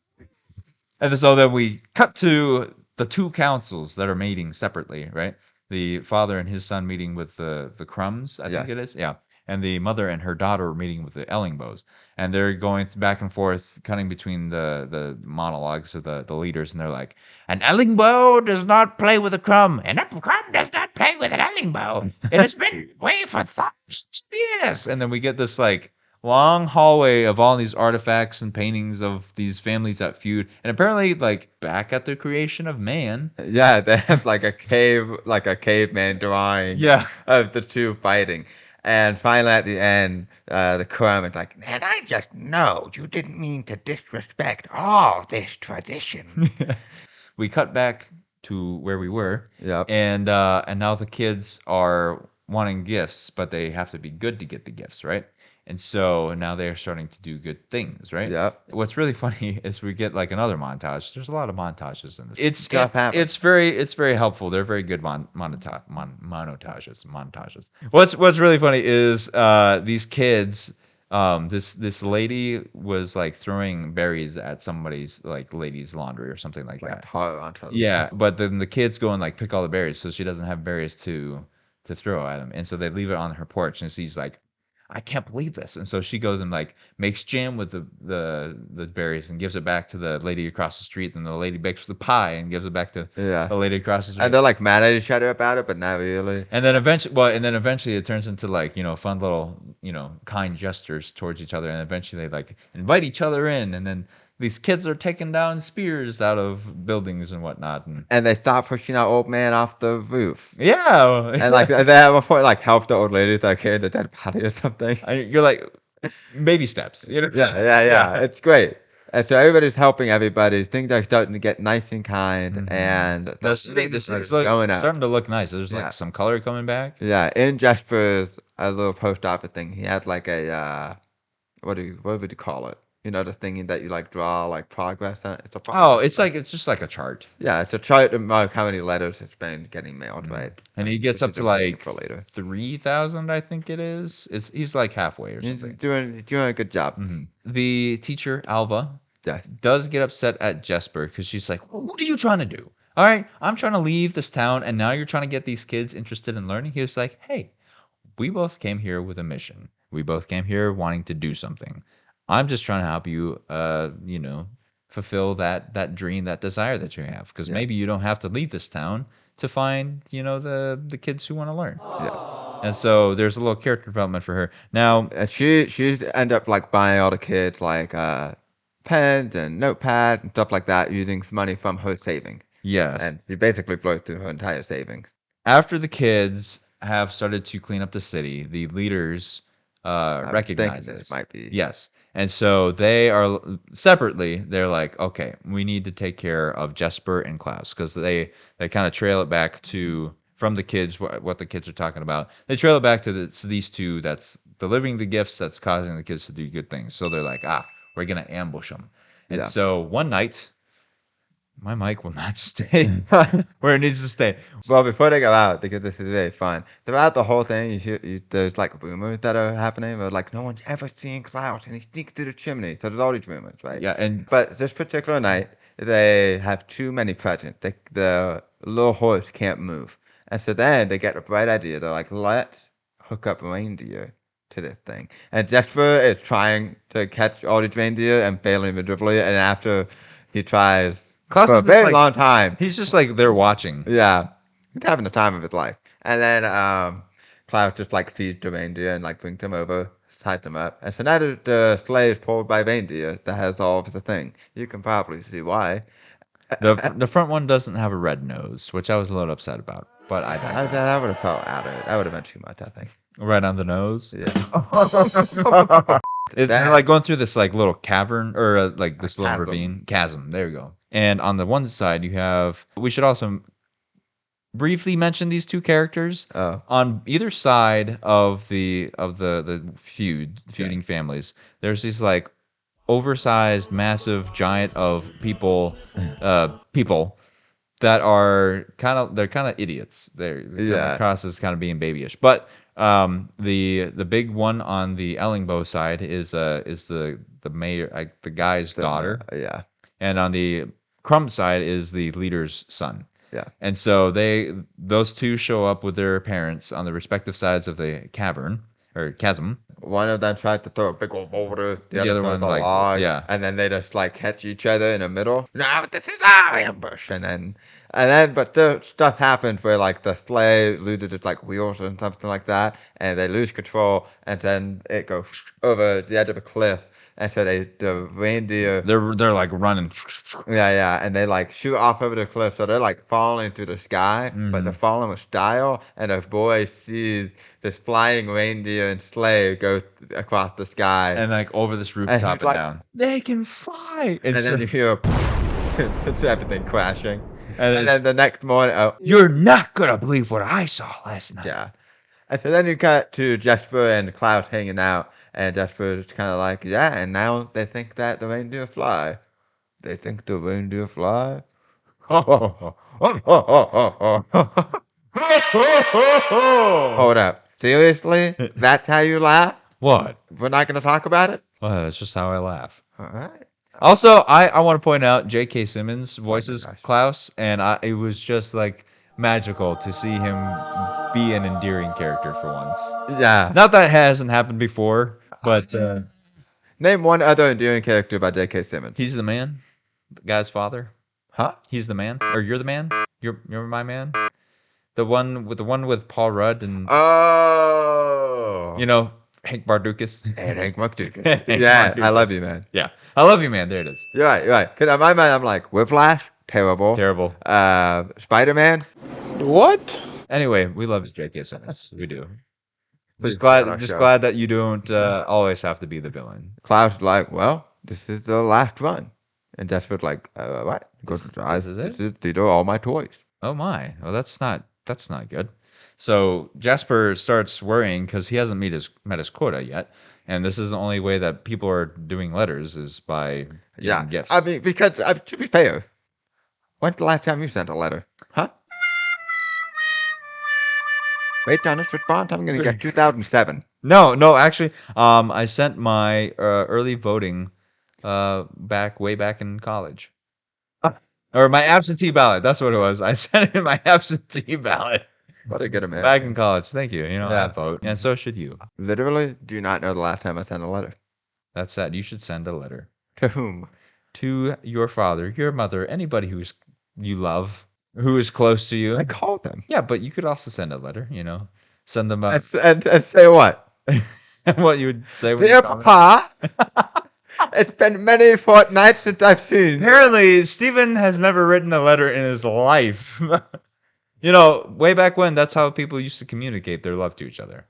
And so then we cut to the two councils that are meeting separately, right? The father and his son meeting with the Crumbs, I think it is. Yeah. And the mother and her daughter are meeting with the Ellingbows. And they're going back and forth, cutting between the monologues of the leaders. And they're like, an Ellingbow does not play with a Crumb, and a Crumb does not play with an Ellingbow. It has been way for thousands of years. And then we get this like long hallway of all these artifacts and paintings of these families that feud. And apparently, like, back at the creation of man. Yeah, they have like a caveman drawing of the two fighting. And finally, at the end, the crime is like, and I just know you didn't mean to disrespect all this tradition. We cut back to where we were, Yep. and now the kids are wanting gifts, but they have to be good to get the gifts, right? And so now they're starting to do good things, right? Yep. What's really funny is we get like another montage. There's a lot of montages in this. It's Stuff it's happens. it's very helpful. They're very good montages. What's really funny is these kids. This lady was like throwing berries at somebody's like lady's laundry or something like that. Horror on top. Yeah, but then the kids go and like pick all the berries, so she doesn't have berries to throw at him, and so they leave it on her porch, and she's like, "I can't believe this," and so she goes and like makes jam with the berries and gives it back to the lady across the street, and the lady bakes the pie and gives it back to Yeah. the lady across the street. And they're like mad at each other about it, but not really. And then eventually it turns into like, fun little, kind gestures towards each other. And eventually they like invite each other in. And then these kids are taking down spears out of buildings and whatnot. And And they stop pushing our old man off the roof. yeah. And like they at one point like help the old lady with like carrying the dead body or something. You're like, baby steps, Yeah. It's great. And so everybody's helping everybody. Things are starting to get nice and kind, and The city, mood is going up. starting to look nice. There's Yeah. like some color coming back. Yeah, in Jasper's a little post office thing, he had like a what would you call it? You know, the thing that you like draw like progress on. It's a Oh, progress. it's just like a chart. Yeah, it's a chart to mark how many letters it's been getting mailed, right? And he gets This up is to important like for later. 3,000, I think it is. He's like halfway or He's something. doing a good job. The teacher, Alva, Yeah. does get upset at Jesper because she's like, well, what are you trying to do? All right, I'm trying to leave this town, and now you're trying to get these kids interested in learning. He was like, hey, we both came here with a mission. We both came here wanting to do something. I'm just trying to help you, fulfill that dream, that desire that you have. Because maybe you don't have to leave this town to find, the kids who want to learn. Yeah. And so there's a little character development for her. Now, And she end up like buying all the kids like pens and notepads and stuff like that using money from her savings. yeah, And she basically blows through her entire savings. after the kids have started to clean up the city, the leaders recognize thinking this. this might be- Yes. And so they are separately, they're like, okay, we need to take care of Jesper and Klaus because they kind of trail it back to from the kids, what the kids are talking about. They trail it back to these two that's delivering the gifts that's causing the kids to do good things. So they're like, we're going to ambush them. And Yeah. so one night, my mic will not stay where it needs to stay. Well, before they go out, because this is very fun. Throughout the whole thing, there's like rumors that are happening, but like no one's ever seen Klaus, and he sneaks through the chimney. So there's all these rumors, right? Yeah, and But this particular night, they have too many presents. The little horse can't move, and so then they get a bright idea. They're like, let's hook up reindeer to this thing. And Jesper is trying to catch all these reindeer and failing miserably. And after he tries Klaus for a is very like- long time, he's just like they're watching. yeah, he's having the time of his life. And then Klaus just like feeds the reindeer and like brings them over, ties them up. And so now the sleigh is pulled by reindeer that has all of the thing. You can probably see why. The front one doesn't have a red nose, which I was a little upset about, but I digress. I would have felt out of it. That would have been too much, I think. Right on the nose. Yeah. They're like going through this like little cavern or like this little chasm. ravine chasm. There you go. And on the one side you have. We should also briefly mention these two characters. Oh. On either side of the feuding families. There's these like oversized, massive, giant of people that are kind of idiots. They come Yeah. across as kind of being babyish. But the big one on the Ellingbow side is the mayor, like the guy's daughter, Yeah. and on the Crumb side is the leader's son. Yeah. And so those two show up with their parents on the respective sides of the cavern or chasm. One of them tried to throw a big old boulder. The other other one's one's a like- log. yeah. And then they just like catch each other in the middle. Now this is our ambush. And then, but the stuff happens where like the sleigh loses its like wheels and something like that, and they lose control, and then it goes over the edge of a cliff, And so the reindeer, They're like running. yeah, and they like shoot off over the cliff, so they're like falling through the sky, but they're falling with style. And the boy sees this flying reindeer and sleigh go across the sky, And like over this and rooftop he's and like, down. They can fly. and So, then you hear it's everything crashing. and And then the next morning, oh, you're not gonna believe what I saw last night. yeah. And so then you cut to Jesper and Klaus hanging out, and Jesper's kind of like, yeah, and now they think that the reindeer fly. They think the reindeer fly? Hold up. Seriously? That's how you laugh? What? We're not going to talk about it? Well, that's just how I laugh. All right. Also, I want to point out J.K. Simmons voices gosh. Klaus, and it was just like magical to see him be an endearing character for once. Yeah. Not that hasn't happened before, but Name one other endearing character by J.K. Simmons. he's the man, the guy's father. Huh? He's the man, or you're the man. You're my man. The one with Paul Rudd and Oh. Hank Bardukas. And Hank McDougal. Hank Yeah, I Bardukas. love you, man. Yeah, I love you, man. There it is. You're right, you're right. Because in my mind, I'm like, Whiplash? Terrible. Terrible. Spider-Man? What? Anyway, we love J.K. Simmons. We do. We Just forgot glad, our just show. glad that you don't always have to be the villain. Klaus is like, well, this is the last run. And Jesper's like, what? This is it? These are all my toys. Oh my! Well, that's not good. So Jasper starts worrying because he hasn't met his quota yet, and this is the only way that people are doing letters is by giving gifts. I mean, because to be fair, when's the last time you sent a letter? Huh? Wait, on this response, I'm going to get 2007. No, actually, I sent my early voting way back in college. Or my absentee ballot. That's what it was. I sent in my absentee ballot What a good American. back in college. Thank you. Yeah. I vote. And so should you. Literally, do not know the last time I sent a letter. That's sad. You should send a letter To whom? to your father, your mother, anybody you love, who is close to you. I called them. Yeah, but you could also send a letter, Send them a, And say what? what you would say. when you Dear saw them. Papa, it's been many fortnights since I've seen you. Apparently, Stephen has never written a letter in his life. Way back when, that's how people used to communicate their love to each other.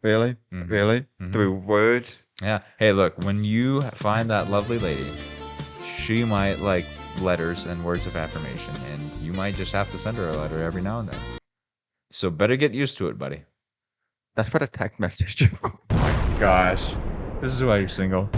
Really? Mhm. Really? Mhm. Through words? Yeah. Hey, look, when you find that lovely lady, she might like letters and words of affirmation, and you might just have to send her a letter every now and then. So better get used to it, buddy. That's what a text message is. Gosh. This is why you're single.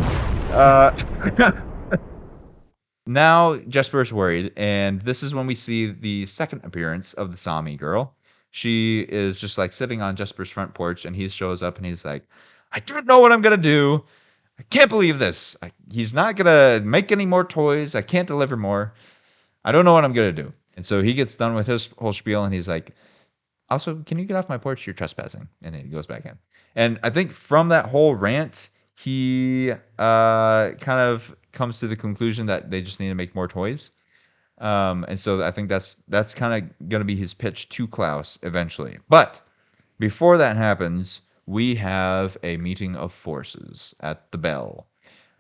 Now Jesper's worried, and this is when we see the second appearance of the Sami girl. She is just like sitting on Jesper's front porch, and he shows up and he's like, I don't know what I'm gonna do. I can't believe this. He's not gonna make any more toys. I can't deliver more. I don't know what I'm gonna do. And so he gets done with his whole spiel, and he's like, also, can you get off my porch? You're trespassing. And then he goes back in. And I think from that whole rant, he kind of comes to the conclusion that they just need to make more toys. And so I think that's kind of going to be his pitch to Klaus eventually. But before that happens, we have a meeting of forces at the bell.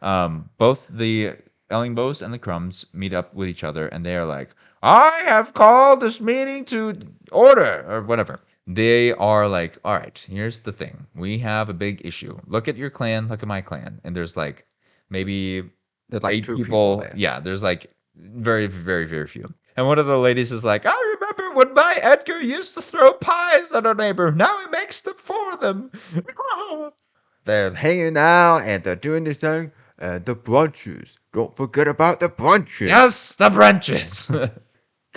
Both the Ellingbows and the Crumbs meet up with each other, and they are like, I have called this meeting to order, or whatever. They are like, all right, here's the thing. We have a big issue. Look at your clan, look at my clan. And there's like maybe There's like 8 two people. there. Yeah, there's like very, very, very few. And one of the ladies is like, I remember when my Edgar used to throw pies at our neighbor. Now he makes them for them. They're hanging out and they're doing this thing. And the brunches. Don't forget about the brunches. Yes, the branches.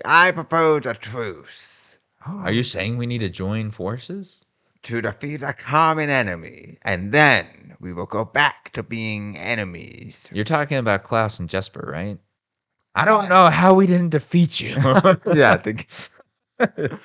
I propose a truce Are you saying we need to join forces? to defeat a common enemy. And then we will go back to being enemies. You're talking about Klaus and Jesper, right? I don't know how we didn't defeat you. Yeah. And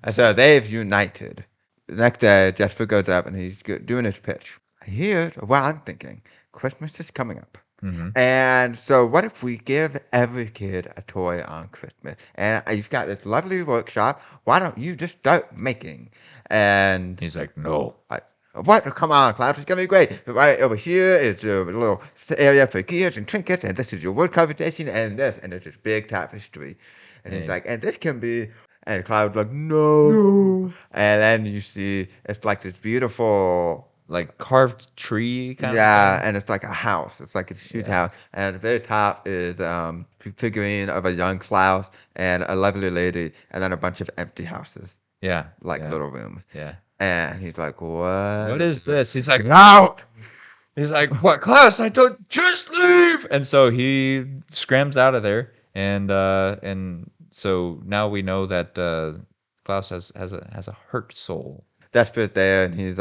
so they've united. The next day, Jesper goes up and he's doing his pitch. Here's what I'm thinking. Christmas is coming up. Mhm. And so what if we give every kid a toy on Christmas? And you've got this lovely workshop. Why don't you just start making? And He's like, no. What? Come on, Klaus, it's gonna be great. Right over here is a little area for gears and trinkets, and this is your wood carving station, and this, and there's this big tapestry. And he's And like, and this can be, and Cloud's like, no. And then you see it's like this beautiful, like carved tree kind of yeah, thing. and it's like a house. It's like a shoot Yeah. house, and at the very top is figurine of a young Klaus and a lovely lady, and then a bunch of empty houses, Yeah. like Yeah. little rooms. Yeah. And he's like, what What is is this? He's like, Get out! he's like, what, Klaus? I don't just leave. And so he scrams out of there, and so now we know that Klaus has a hurt soul. Desperate there, and he's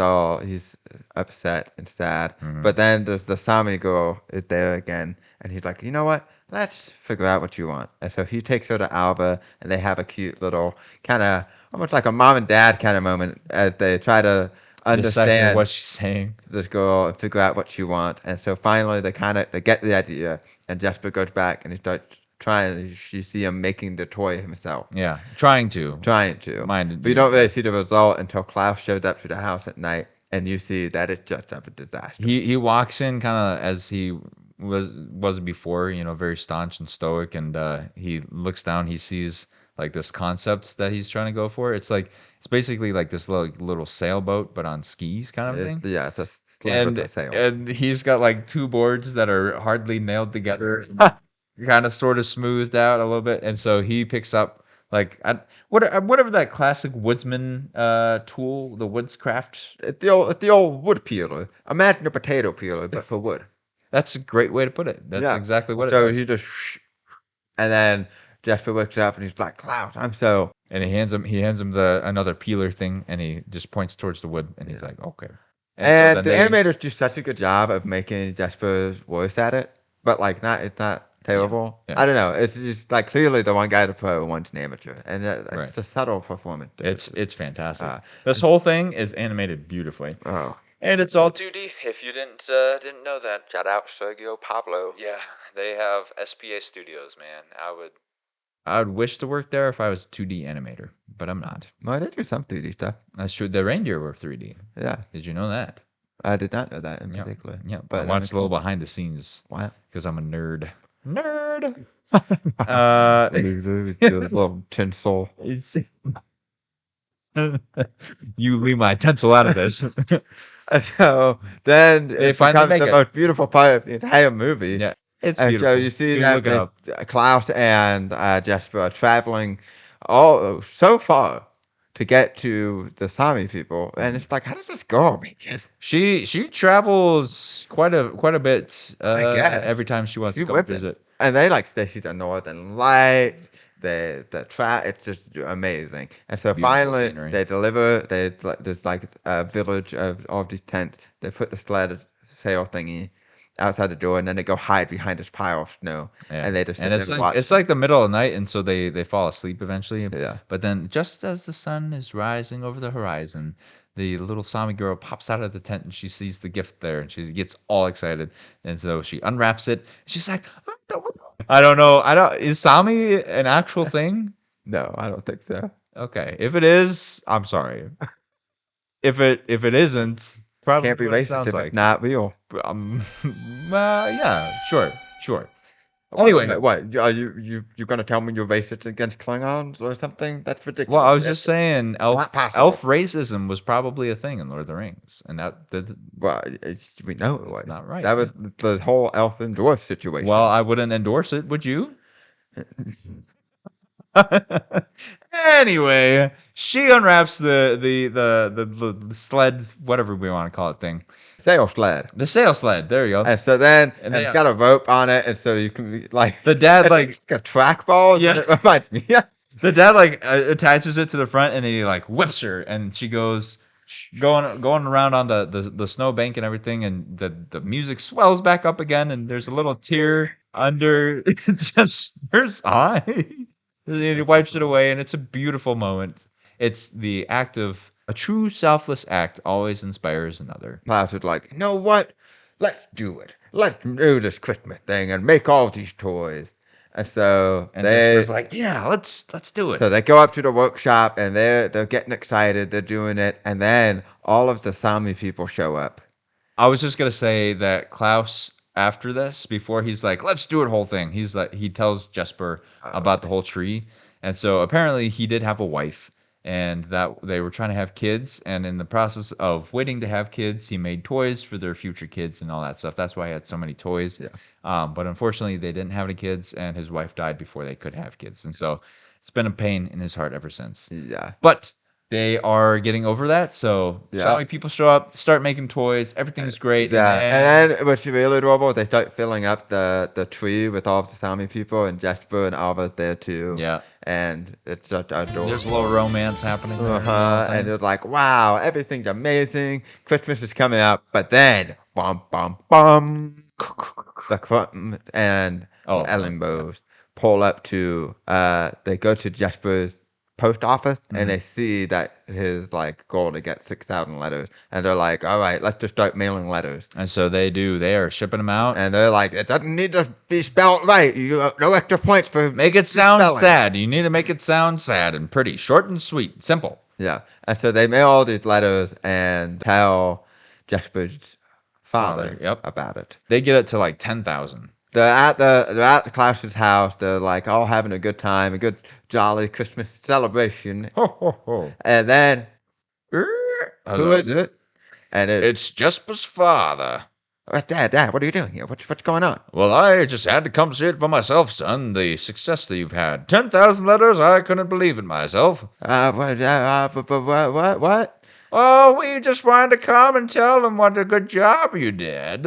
upset and sad. Mhm. But then the Sami girl is there again, and he's like, you know what? Let's figure out what you want. And so he takes her to Alba, and they have a cute little kind of almost like a mom and dad kind of moment as they try to Deciphering understand what she's saying. this girl and figure out what she wants. And so finally, they get the idea, and Jesper goes back and he starts trying. You see him making the toy himself, Yeah, trying to. trying to. Minded. But you don't really see the result until Klaus shows up to the house at night, and you see that it's just a disaster. He walks in kind of as he was before, very staunch and stoic, and he looks down. He sees like this concept that he's trying to go for. It's basically like this little sailboat, but on skis kind of thing. Yeah, it's a sled with And a sail. and he's got like two boards that are hardly nailed together, kind of sort of smoothed out a little bit. And so he picks up like whatever that classic woodsman tool, the woodscraft. It's the old wood peeler. Imagine a potato peeler, but for wood. That's a great way to put it. That's Yeah. exactly what it So is. he just, and then Jesper wakes up and he's like, Klaus, I'm so. And he hands him the another peeler thing, and he just points towards the wood, and he's like, okay. And so the then animators do such a good job of making Jesper's voice at it, but like it's not terrible. Yeah. I don't know. It's just like clearly the one guy's a pro, one's an amateur, and Right. it's a subtle performance. it's fantastic. Uh, This whole thing is animated beautifully, oh, and it's all 2D. If you didn't know that, shout out Sergio Pablo. yeah, they have SPA Studios, man. I would wish to work there if I was a 2D animator, but I'm not. Well, they do some 3D stuff. That's true. The reindeer were 3D. Yeah, Did you know that? I did not know that in Yeah. particular. Yeah, but I watched a little behind the scenes Wow. because I'm a nerd. Nerd. With the little tinsel. You leave my tinsel out of this. So then They it finally becomes make the it. most beautiful part of the entire movie. Yeah, it's And beautiful. so you see can that look it up. Klaus and Jesper are traveling all so far to get to the Sami people, and it's like, how does this go? Because She travels quite a bit guess. every time she wants You to come whip it. visit. And they see the Northern Lights, the track. It's just amazing. And so Beautiful finally, scenery. they deliver. There's like a village of all these tents. They put the sled sail thingy outside the door, and then they go hide behind this pile of snow, Yeah. and they just sit And there it's and like watch. it's like the middle of the night, and so they fall asleep eventually. Yeah. But then, just as the sun is rising over the horizon, the little Sami girl pops out of the tent, and she sees the gift there, and she gets all excited. And so she unwraps it. She's like, I don't know. Is Sami an actual thing? No, I don't think so. Okay. If it is, I'm sorry. If it isn't, probably Can't be what it racist sounds if like. it's not real. Yeah, sure. Anyway, what are you gonna tell me you're racist against Klingons or something? That's ridiculous. well, I was just saying, not possible. elf racism was probably a thing in Lord of the Rings, and that Well, we know it was not right. That was the whole elf and dwarf situation. well, I wouldn't endorse it. Would you? Anyway, she unwraps the sled, whatever we want to call it, thing. sail sled. The sail sled. There you go. And so then And it's they- got a rope on it, and so you can be like The dad it's like a trackball. Yeah. It reminds me. Yeah. the dad like attaches it to the front, and then he like whips her, and she goes going around on the snow bank and everything, and the music swells back up again, and there's a little tear under Jasper's eye. And he wipes it away, and it's a beautiful moment. It's the act of a true selfless act always inspires another. Klaus was like, you know what? Let's do it. Let's do this Christmas thing and make all these toys. And so And Jasper's like, yeah, let's do it. So they go up to the workshop and they're getting excited. They're doing it, and then all of the Sami people show up. I was just gonna say that Klaus, after this, before he's like, let's do it whole thing. He's like, he tells Jesper about the whole tree, and so apparently he did have a wife, and that they were trying to have kids, and in the process of waiting to have kids, he made toys for their future kids and all that stuff. That's why he had so many toys. Yeah. But unfortunately, they didn't have any kids, and his wife died before they could have kids, and so it's been a pain in his heart ever since. Yeah. But they are getting over that. So Sami people show up, start making toys. Everything's great. Yeah, and then what's really adorable, they start filling up the tree with all of the Sami people, and Jesper and Alva's there too. Yeah. And it's such adorable. There's a little romance happening. There, And it's like, wow, everything's amazing. Christmas is coming up, but then, bum, bum, bum. The Crumb and Ellenbows pull up to, they go to Jesper's post office, and they see that his like goal to get 6,000 letters, and they're like, all right, let's just start mailing letters. And so they are shipping them out, and they're like, it doesn't need to be spelled right, you have no extra points for make it sound spelling. sad. You need to make it sound sad and pretty, short and sweet, simple. Yeah. And so they mail all these letters and tell Jesper's father about it. They get it to like 10,000. They're at Klaus's house. They're like all having a good time, a good jolly Christmas celebration. Ho, ho, ho. And then who is it? And it's Jesper's father. Dad, what are you doing here? What's going on? Well, I just had to come see it for myself, son. The success that you've had. 10,000 letters, I couldn't believe it myself. What? Oh, we just wanted to come and tell them what a good job you did.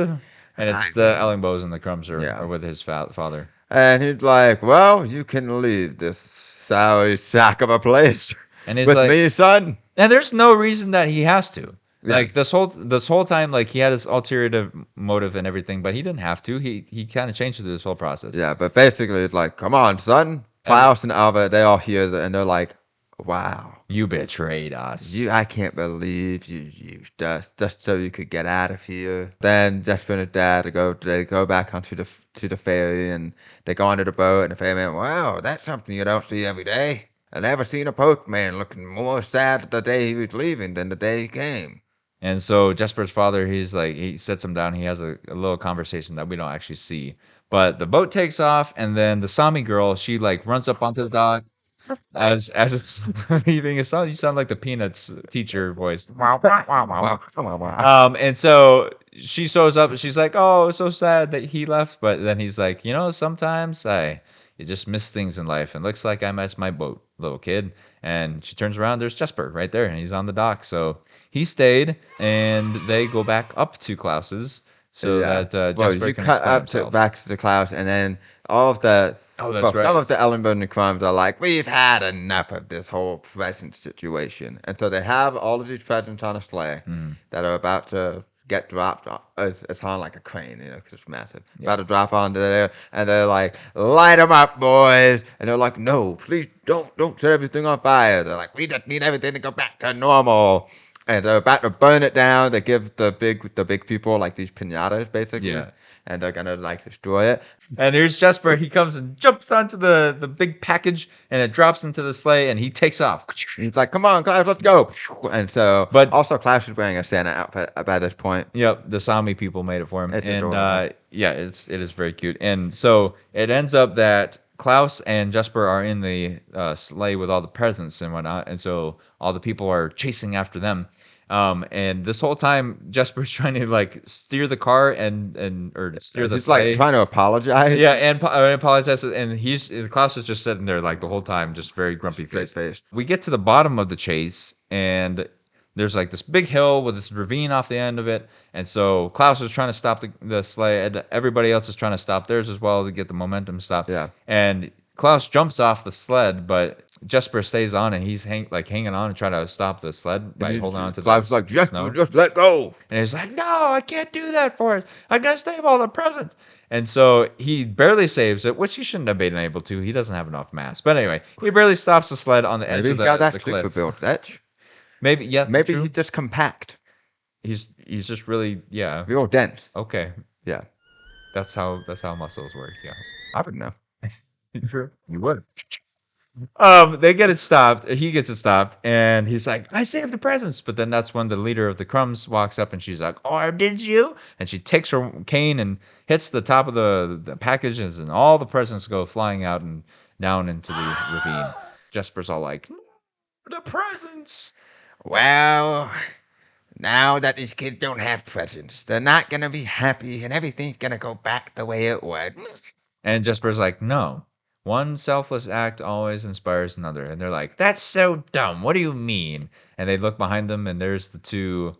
And it's the Ellenbows and the Crumbs are with his father. And he's like, well, you can leave this sorry sack of a place and he's with like, me, son. And there's no reason that he has to. Yeah. Like this whole time, like he had his ulterior motive and everything, but he didn't have to. He kind of changed through this whole process. Yeah, but basically it's like, come on, son. Klaus and Alva, they all hear and they're like, wow. You betrayed us. I can't believe you used us just so you could get out of here. Then Jesper and his dad they go back onto the ferry, and they go onto the boat, and the ferryman, wow, that's something you don't see every day. I've never seen a postman looking more sad the day he was leaving than the day he came. And so Jesper's father, he sits him down. He has a little conversation that we don't actually see. But the boat takes off, and then the Sami girl, she like runs up onto the dock. As it's leaving, you sound like the Peanuts teacher voice. And so she shows up and she's like, "Oh, it's so sad that he left." But then he's like, sometimes you just miss things in life, and looks like I missed my boat, little kid. And she turns around, there's Jesper right there, and he's on the dock. So he stayed, and they go back up to Klaus's. So that Jesper you can cut up back to the Klaus, and then all of the some of the Ellenbow and Crimes are like, we've had enough of this whole present situation, and so they have all of these presents on a sleigh that are about to get dropped. It's on like a crane, because it's massive. About to drop onto there, and they're like, light them up, boys, and they're like, no, please don't set everything on fire. They're like, we just need everything to go back to normal. And they're about to burn it down. They give the big people like these piñatas, basically. Yeah. And they're gonna like destroy it. And here's Jesper. He comes and jumps onto the big package, and it drops into the sleigh, and he takes off. He's like, "Come on, Klaus, let's go!" And so, but also Klaus is wearing a Santa outfit by this point. Yep, the Sami people made it for him, and it is very cute. And so it ends up that Klaus and Jesper are in the sleigh with all the presents and whatnot, and so all the people are chasing after them. And this whole time, Jesper's trying to like steer the car or steer the sleigh. Like trying to apologize. Yeah, and apologize. And Klaus is just sitting there like the whole time, just very grumpy faced. We get to the bottom of the chase, and there's like this big hill with this ravine off the end of it. And so Klaus is trying to stop the sleigh, and everybody else is trying to stop theirs as well to get the momentum stopped. Yeah. And Klaus jumps off the sled, but Jesper stays on, and he's hanging on and trying to stop the sled by holding on to the Klaus like, Jesper, just let go. And he's like, no, I can't do that for us. I gotta save all the presents. And so he barely saves it, which he shouldn't have been able to. He doesn't have enough mass. But anyway, he barely stops the sled on the edge of the cliff. Maybe, yeah. Maybe he's just compact. He's just really, real dense. Okay. Yeah. That's how muscles work, yeah. I would know. True. You would. They get it stopped. He gets it stopped, and he's like, "I saved the presents." But then that's when the leader of the Crumbs walks up, and she's like, "Oh, did you?" And she takes her cane and hits the top of the packages, and all the presents go flying out and down into the ravine. Jesper's all like, "No, the presents!" Well, now that these kids don't have presents, they're not gonna be happy, and everything's gonna go back the way it was. And Jesper's like, "No, one selfless act always inspires another." And they're like, "That's so dumb. What do you mean?" And they look behind them, and there's the two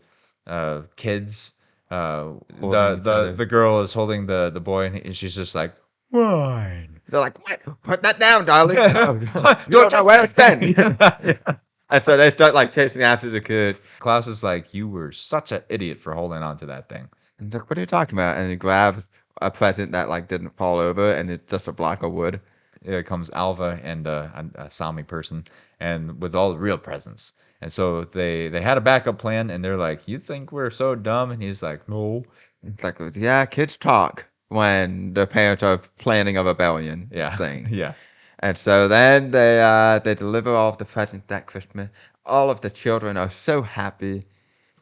kids. Holding each other. The girl is holding the boy, and she's just like, "Mine." They're like, "What? Put that down, darling. Don't You don't know where it's been." Yeah. And so they start like chasing after the kid. Klaus is like, "You were such an idiot for holding on to that thing." And he's like, "What are you talking about?" And he grabs a present that like didn't fall over, and it's just a block of wood. Here comes Alva and a Sami person, and with all the real presents. And so they had a backup plan, and they're like, "You think we're so dumb?" And he's like, "No." It's like, yeah, kids talk when the parents are planning a rebellion Yeah, thing. yeah, And so then they deliver all of the presents that Christmas. All of the children are so happy.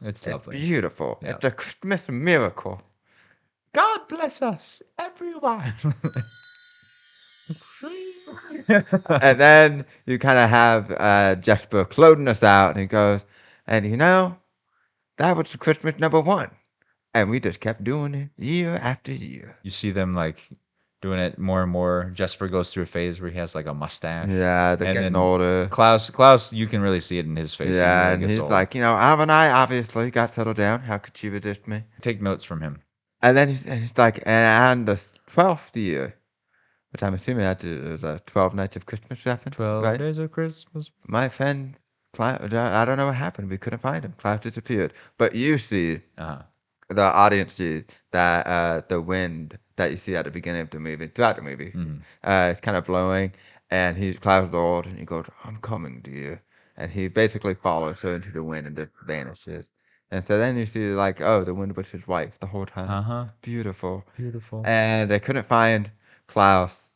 it's It's lovely. beautiful. Yeah. It's a Christmas miracle. God bless us, everyone. And then you kind of have Jesper closing us out, and he goes, and that was Christmas number one. And we just kept doing it year after year. You see them like doing it more and more. Jesper goes through a phase where he has like a mustache. Yeah, they're And getting then older. Klaus, you can really see it in his face. He Yeah, really and gets he's old. like, Alva and I obviously got settled down. How could you resist me? Take notes from him. And then he's like, and the 12th year, which I'm assuming that is a 12 Nights of Christmas reference, 12 right? days of Christmas. My friend, Klaus, I don't know what happened. We couldn't find him. Klaus disappeared. But you see, Uh-huh. the audience sees that the wind that you see at the beginning of the movie, throughout the movie, it's kind of blowing, and Klaus is old, and he goes, "I'm coming, dear," and he basically follows her into the wind and just vanishes. And so then you see like, oh, the wind was his wife the whole time. Uh-huh. Beautiful. Beautiful. And they couldn't find Klaus,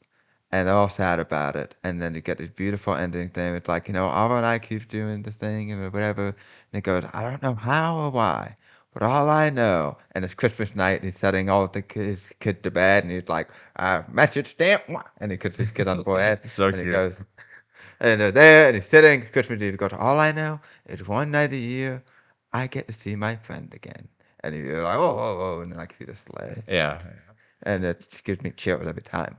and they're all sad about it. And then you get this beautiful ending thing. It's like, Alva and I keep doing this thing and whatever. And it goes, I don't know how or why, but all I know. And it's Christmas night, and he's setting all of his kids to bed, and he's like, message stamp, and he puts his kid on the forehead. So and he cute. goes, and they're there, and he's sitting. Christmas Eve, he goes, all I know is one night a year, I get to see my friend again. And you're like, oh, oh, oh, and then I see the sleigh. Yeah. And it gives me chills every time.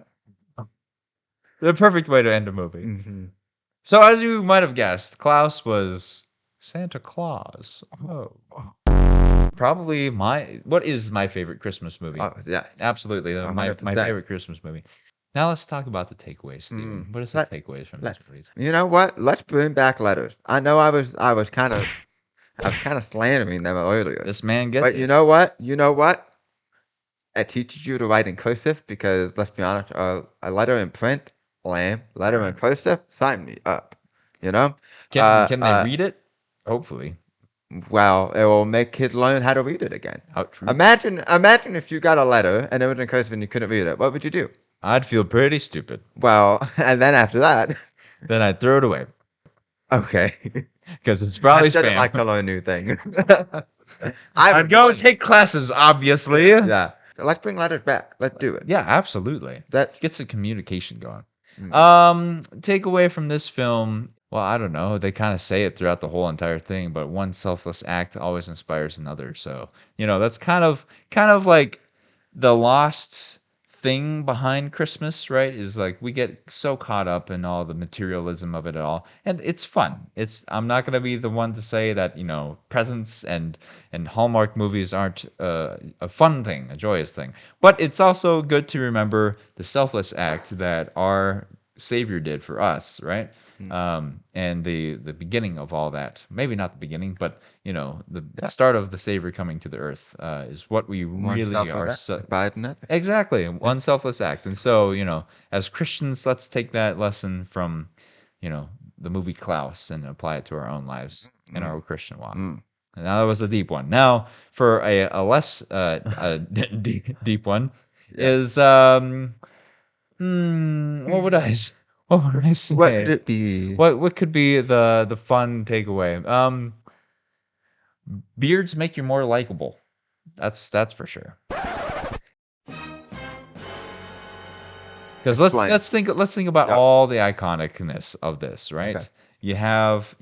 The perfect way to end a movie. Mm-hmm. So, as you might have guessed, Klaus was Santa Claus. Oh. Probably what is my favorite Christmas movie? Oh, yeah. Absolutely. My 100%. favorite Christmas movie. Now let's talk about the takeaways, Steven. What is the takeaways from this, please? You know what? Let's bring back letters. I know I was kind of slandering them earlier. This man gets But it. you know what? It teaches you to write in cursive because, let's be honest, a letter in print, lame. Letter in cursive, sign me up. Can they read it? Hopefully. Well, it will make kids learn how to read it again. How true. Imagine if you got a letter and it was in cursive and you couldn't read it. What would you do? I'd feel pretty stupid. Well, and then after that, Then I'd throw it away okay. because it's probably I didn't spam. like to learn new things. I'd go take classes, obviously. Yeah. Let's bring letters back. Let's do it. Yeah, absolutely. That Gets the communication going. Mm. Take away from this film. Well, I don't know. They kind of say it throughout the whole entire thing, but one selfless act always inspires another. So, that's kind of like the lost thing behind Christmas, right? Is like we get so caught up in all the materialism of it all, and it's fun. I'm not gonna be the one to say that presents and Hallmark movies aren't a fun thing, a joyous thing, but it's also good to remember the selfless act that our Savior did for us, right? And the beginning of all that, maybe not the beginning, but the start of the Savior coming to the earth is what we really are. Exactly, one selfless act. And so, as Christians, let's take that lesson from, the movie Klaus and apply it to our own lives and our Christian walk. And now that was a deep one. Now, for a less deep one, is What would I? What would I say? What could it be? What could be the fun takeaway? Beards make you more likable. That's for sure. Because let's think about all the iconicness of this, right? Okay. You have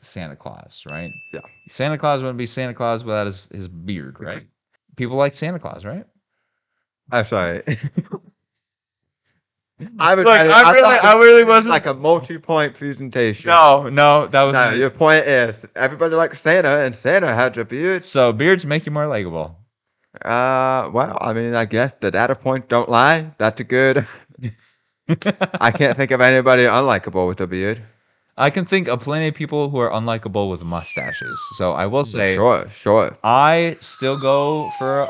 Santa Claus, right? Yeah. Santa Claus wouldn't be Santa Claus without his beard, right? People like Santa Claus, right? I'm sorry. I really wasn't like a multi-point presentation. No, that was No, your point is everybody likes Santa, and Santa had a beard. So beards make you more likable. Well, I mean, I guess the data points don't lie. That's a good. I can't think of anybody unlikable with a beard. I can think of plenty of people who are unlikable with mustaches. So I will say, Sure. I still go for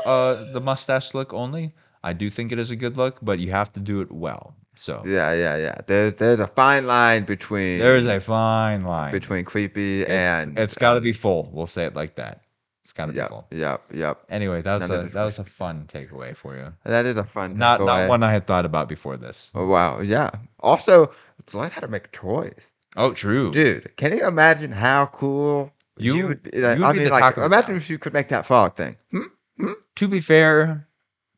the mustache look only. I do think it is a good look, but you have to do it well. So Yeah. There's a fine line between. There is a fine line between creepy and. It's got to be full. We'll say it like that. It's got to be full. Yep. Anyway, that was a fun takeaway for you. That is a fun. Not one I had thought about before this. Oh wow, yeah. Also, learn how to make toys. Oh, true, dude. Can you imagine how cool you would be? Imagine if you could make that frog thing. To be fair,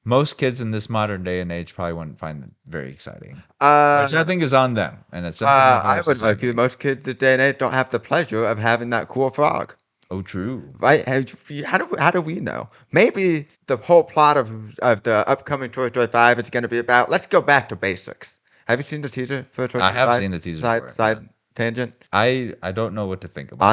most kids in this modern day and age probably wouldn't find it very exciting. Which I think is on them, and it's. I would argue most kids today and age don't have the pleasure of having that cool frog. Oh, true. Right? How do we know? Maybe the whole plot of the upcoming Toy Story 5 is going to be about let's go back to basics. Have you seen the teaser for Toy Story 5? I have seen the teaser. Side tangent. I don't know what to think about.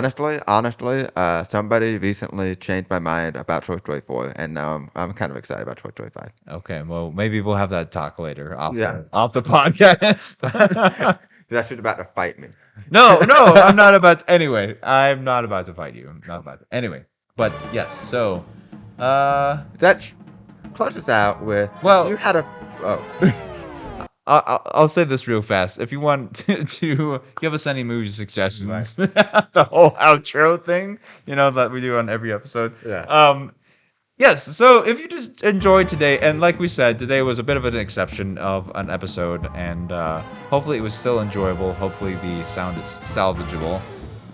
Honestly, somebody recently changed my mind about Toy Story 4, and now I'm kind of excited about Toy Story 5. Okay, well maybe we'll have that talk later off the podcast. You're actually about to fight me. No, I'm not about. Anyway, I'm not about to fight you. Not about. Anyway, but yes. So, that closes out with. Well, you had a. Oh. I'll say this real fast. If you want to give us any movie suggestions, the whole outro thing, that we do on every episode. Yeah. Yes. So if you just enjoyed today, and like we said, today was a bit of an exception of an episode, and hopefully it was still enjoyable. Hopefully the sound is salvageable.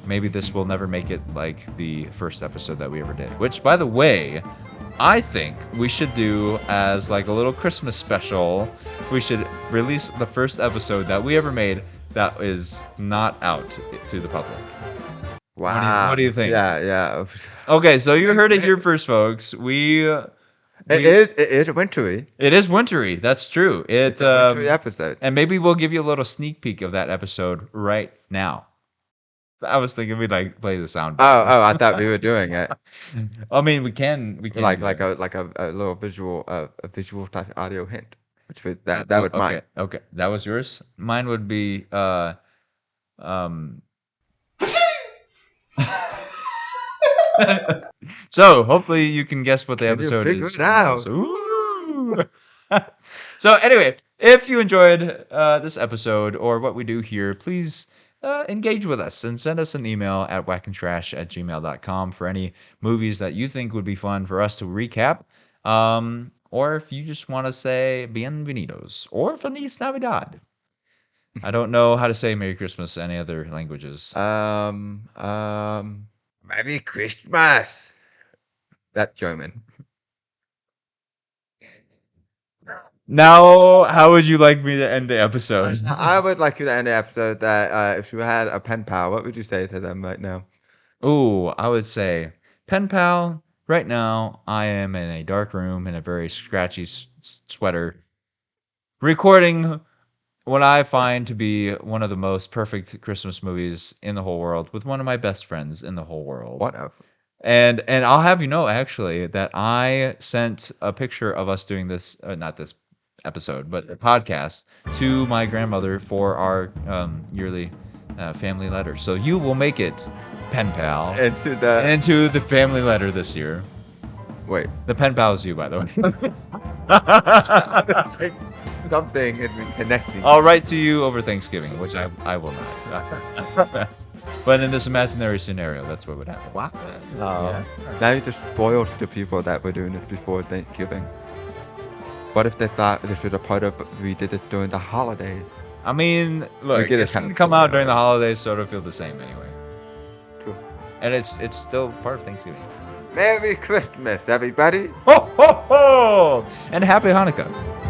Maybe this will never make it like the first episode that we ever did. Which, by the way, I think we should do as like a little Christmas special. We should release the first episode that we ever made that is not out to the public. Wow. What do you think? Yeah. Okay, so you heard it here first, folks. It is wintry. It is wintry. That's true. It's a wintry episode. And maybe we'll give you a little sneak peek of that episode right now. I was thinking we'd like play the sound. Oh! I thought we were doing it. I mean, we can like a little visual type audio hint. Which that would mine. Okay, that was yours. Mine would be So hopefully you can guess what the episode is. It out. Ooh. So anyway, if you enjoyed this episode or what we do here, please engage with us and send us an email at wackandtrash@gmail.com for any movies that you think would be fun for us to recap. Or if you just want to say bienvenidos or Feliz Navidad. I don't know how to say Merry Christmas in any other languages. Merry Christmas. That's German. Now, how would you like me to end the episode? I would like you to end the episode that if you had a pen pal, what would you say to them right now? Ooh, I would say, pen pal, right now I am in a dark room in a very scratchy sweater, recording what I find to be one of the most perfect Christmas movies in the whole world with one of my best friends in the whole world. Whatever. And I'll have you know, actually, that I sent a picture of us doing this, not this episode, but the podcast to my grandmother for our yearly family letter. So you will make it, pen pal, into the family letter this year. Wait. The pen pal is you, by the way. Something is connecting. I'll write to you over Thanksgiving, which I will not. But in this imaginary scenario, that's what would happen. Wow. Yeah. Now you just spoiled the people that were doing it before Thanksgiving. What if they thought this was a part of we did this during the holidays? I mean, look, get it it's kind gonna of come silly, out during the right? holidays, so it'll feel the same anyway. True. And it's still part of Thanksgiving. Merry Christmas, everybody! Ho ho ho! And happy Hanukkah.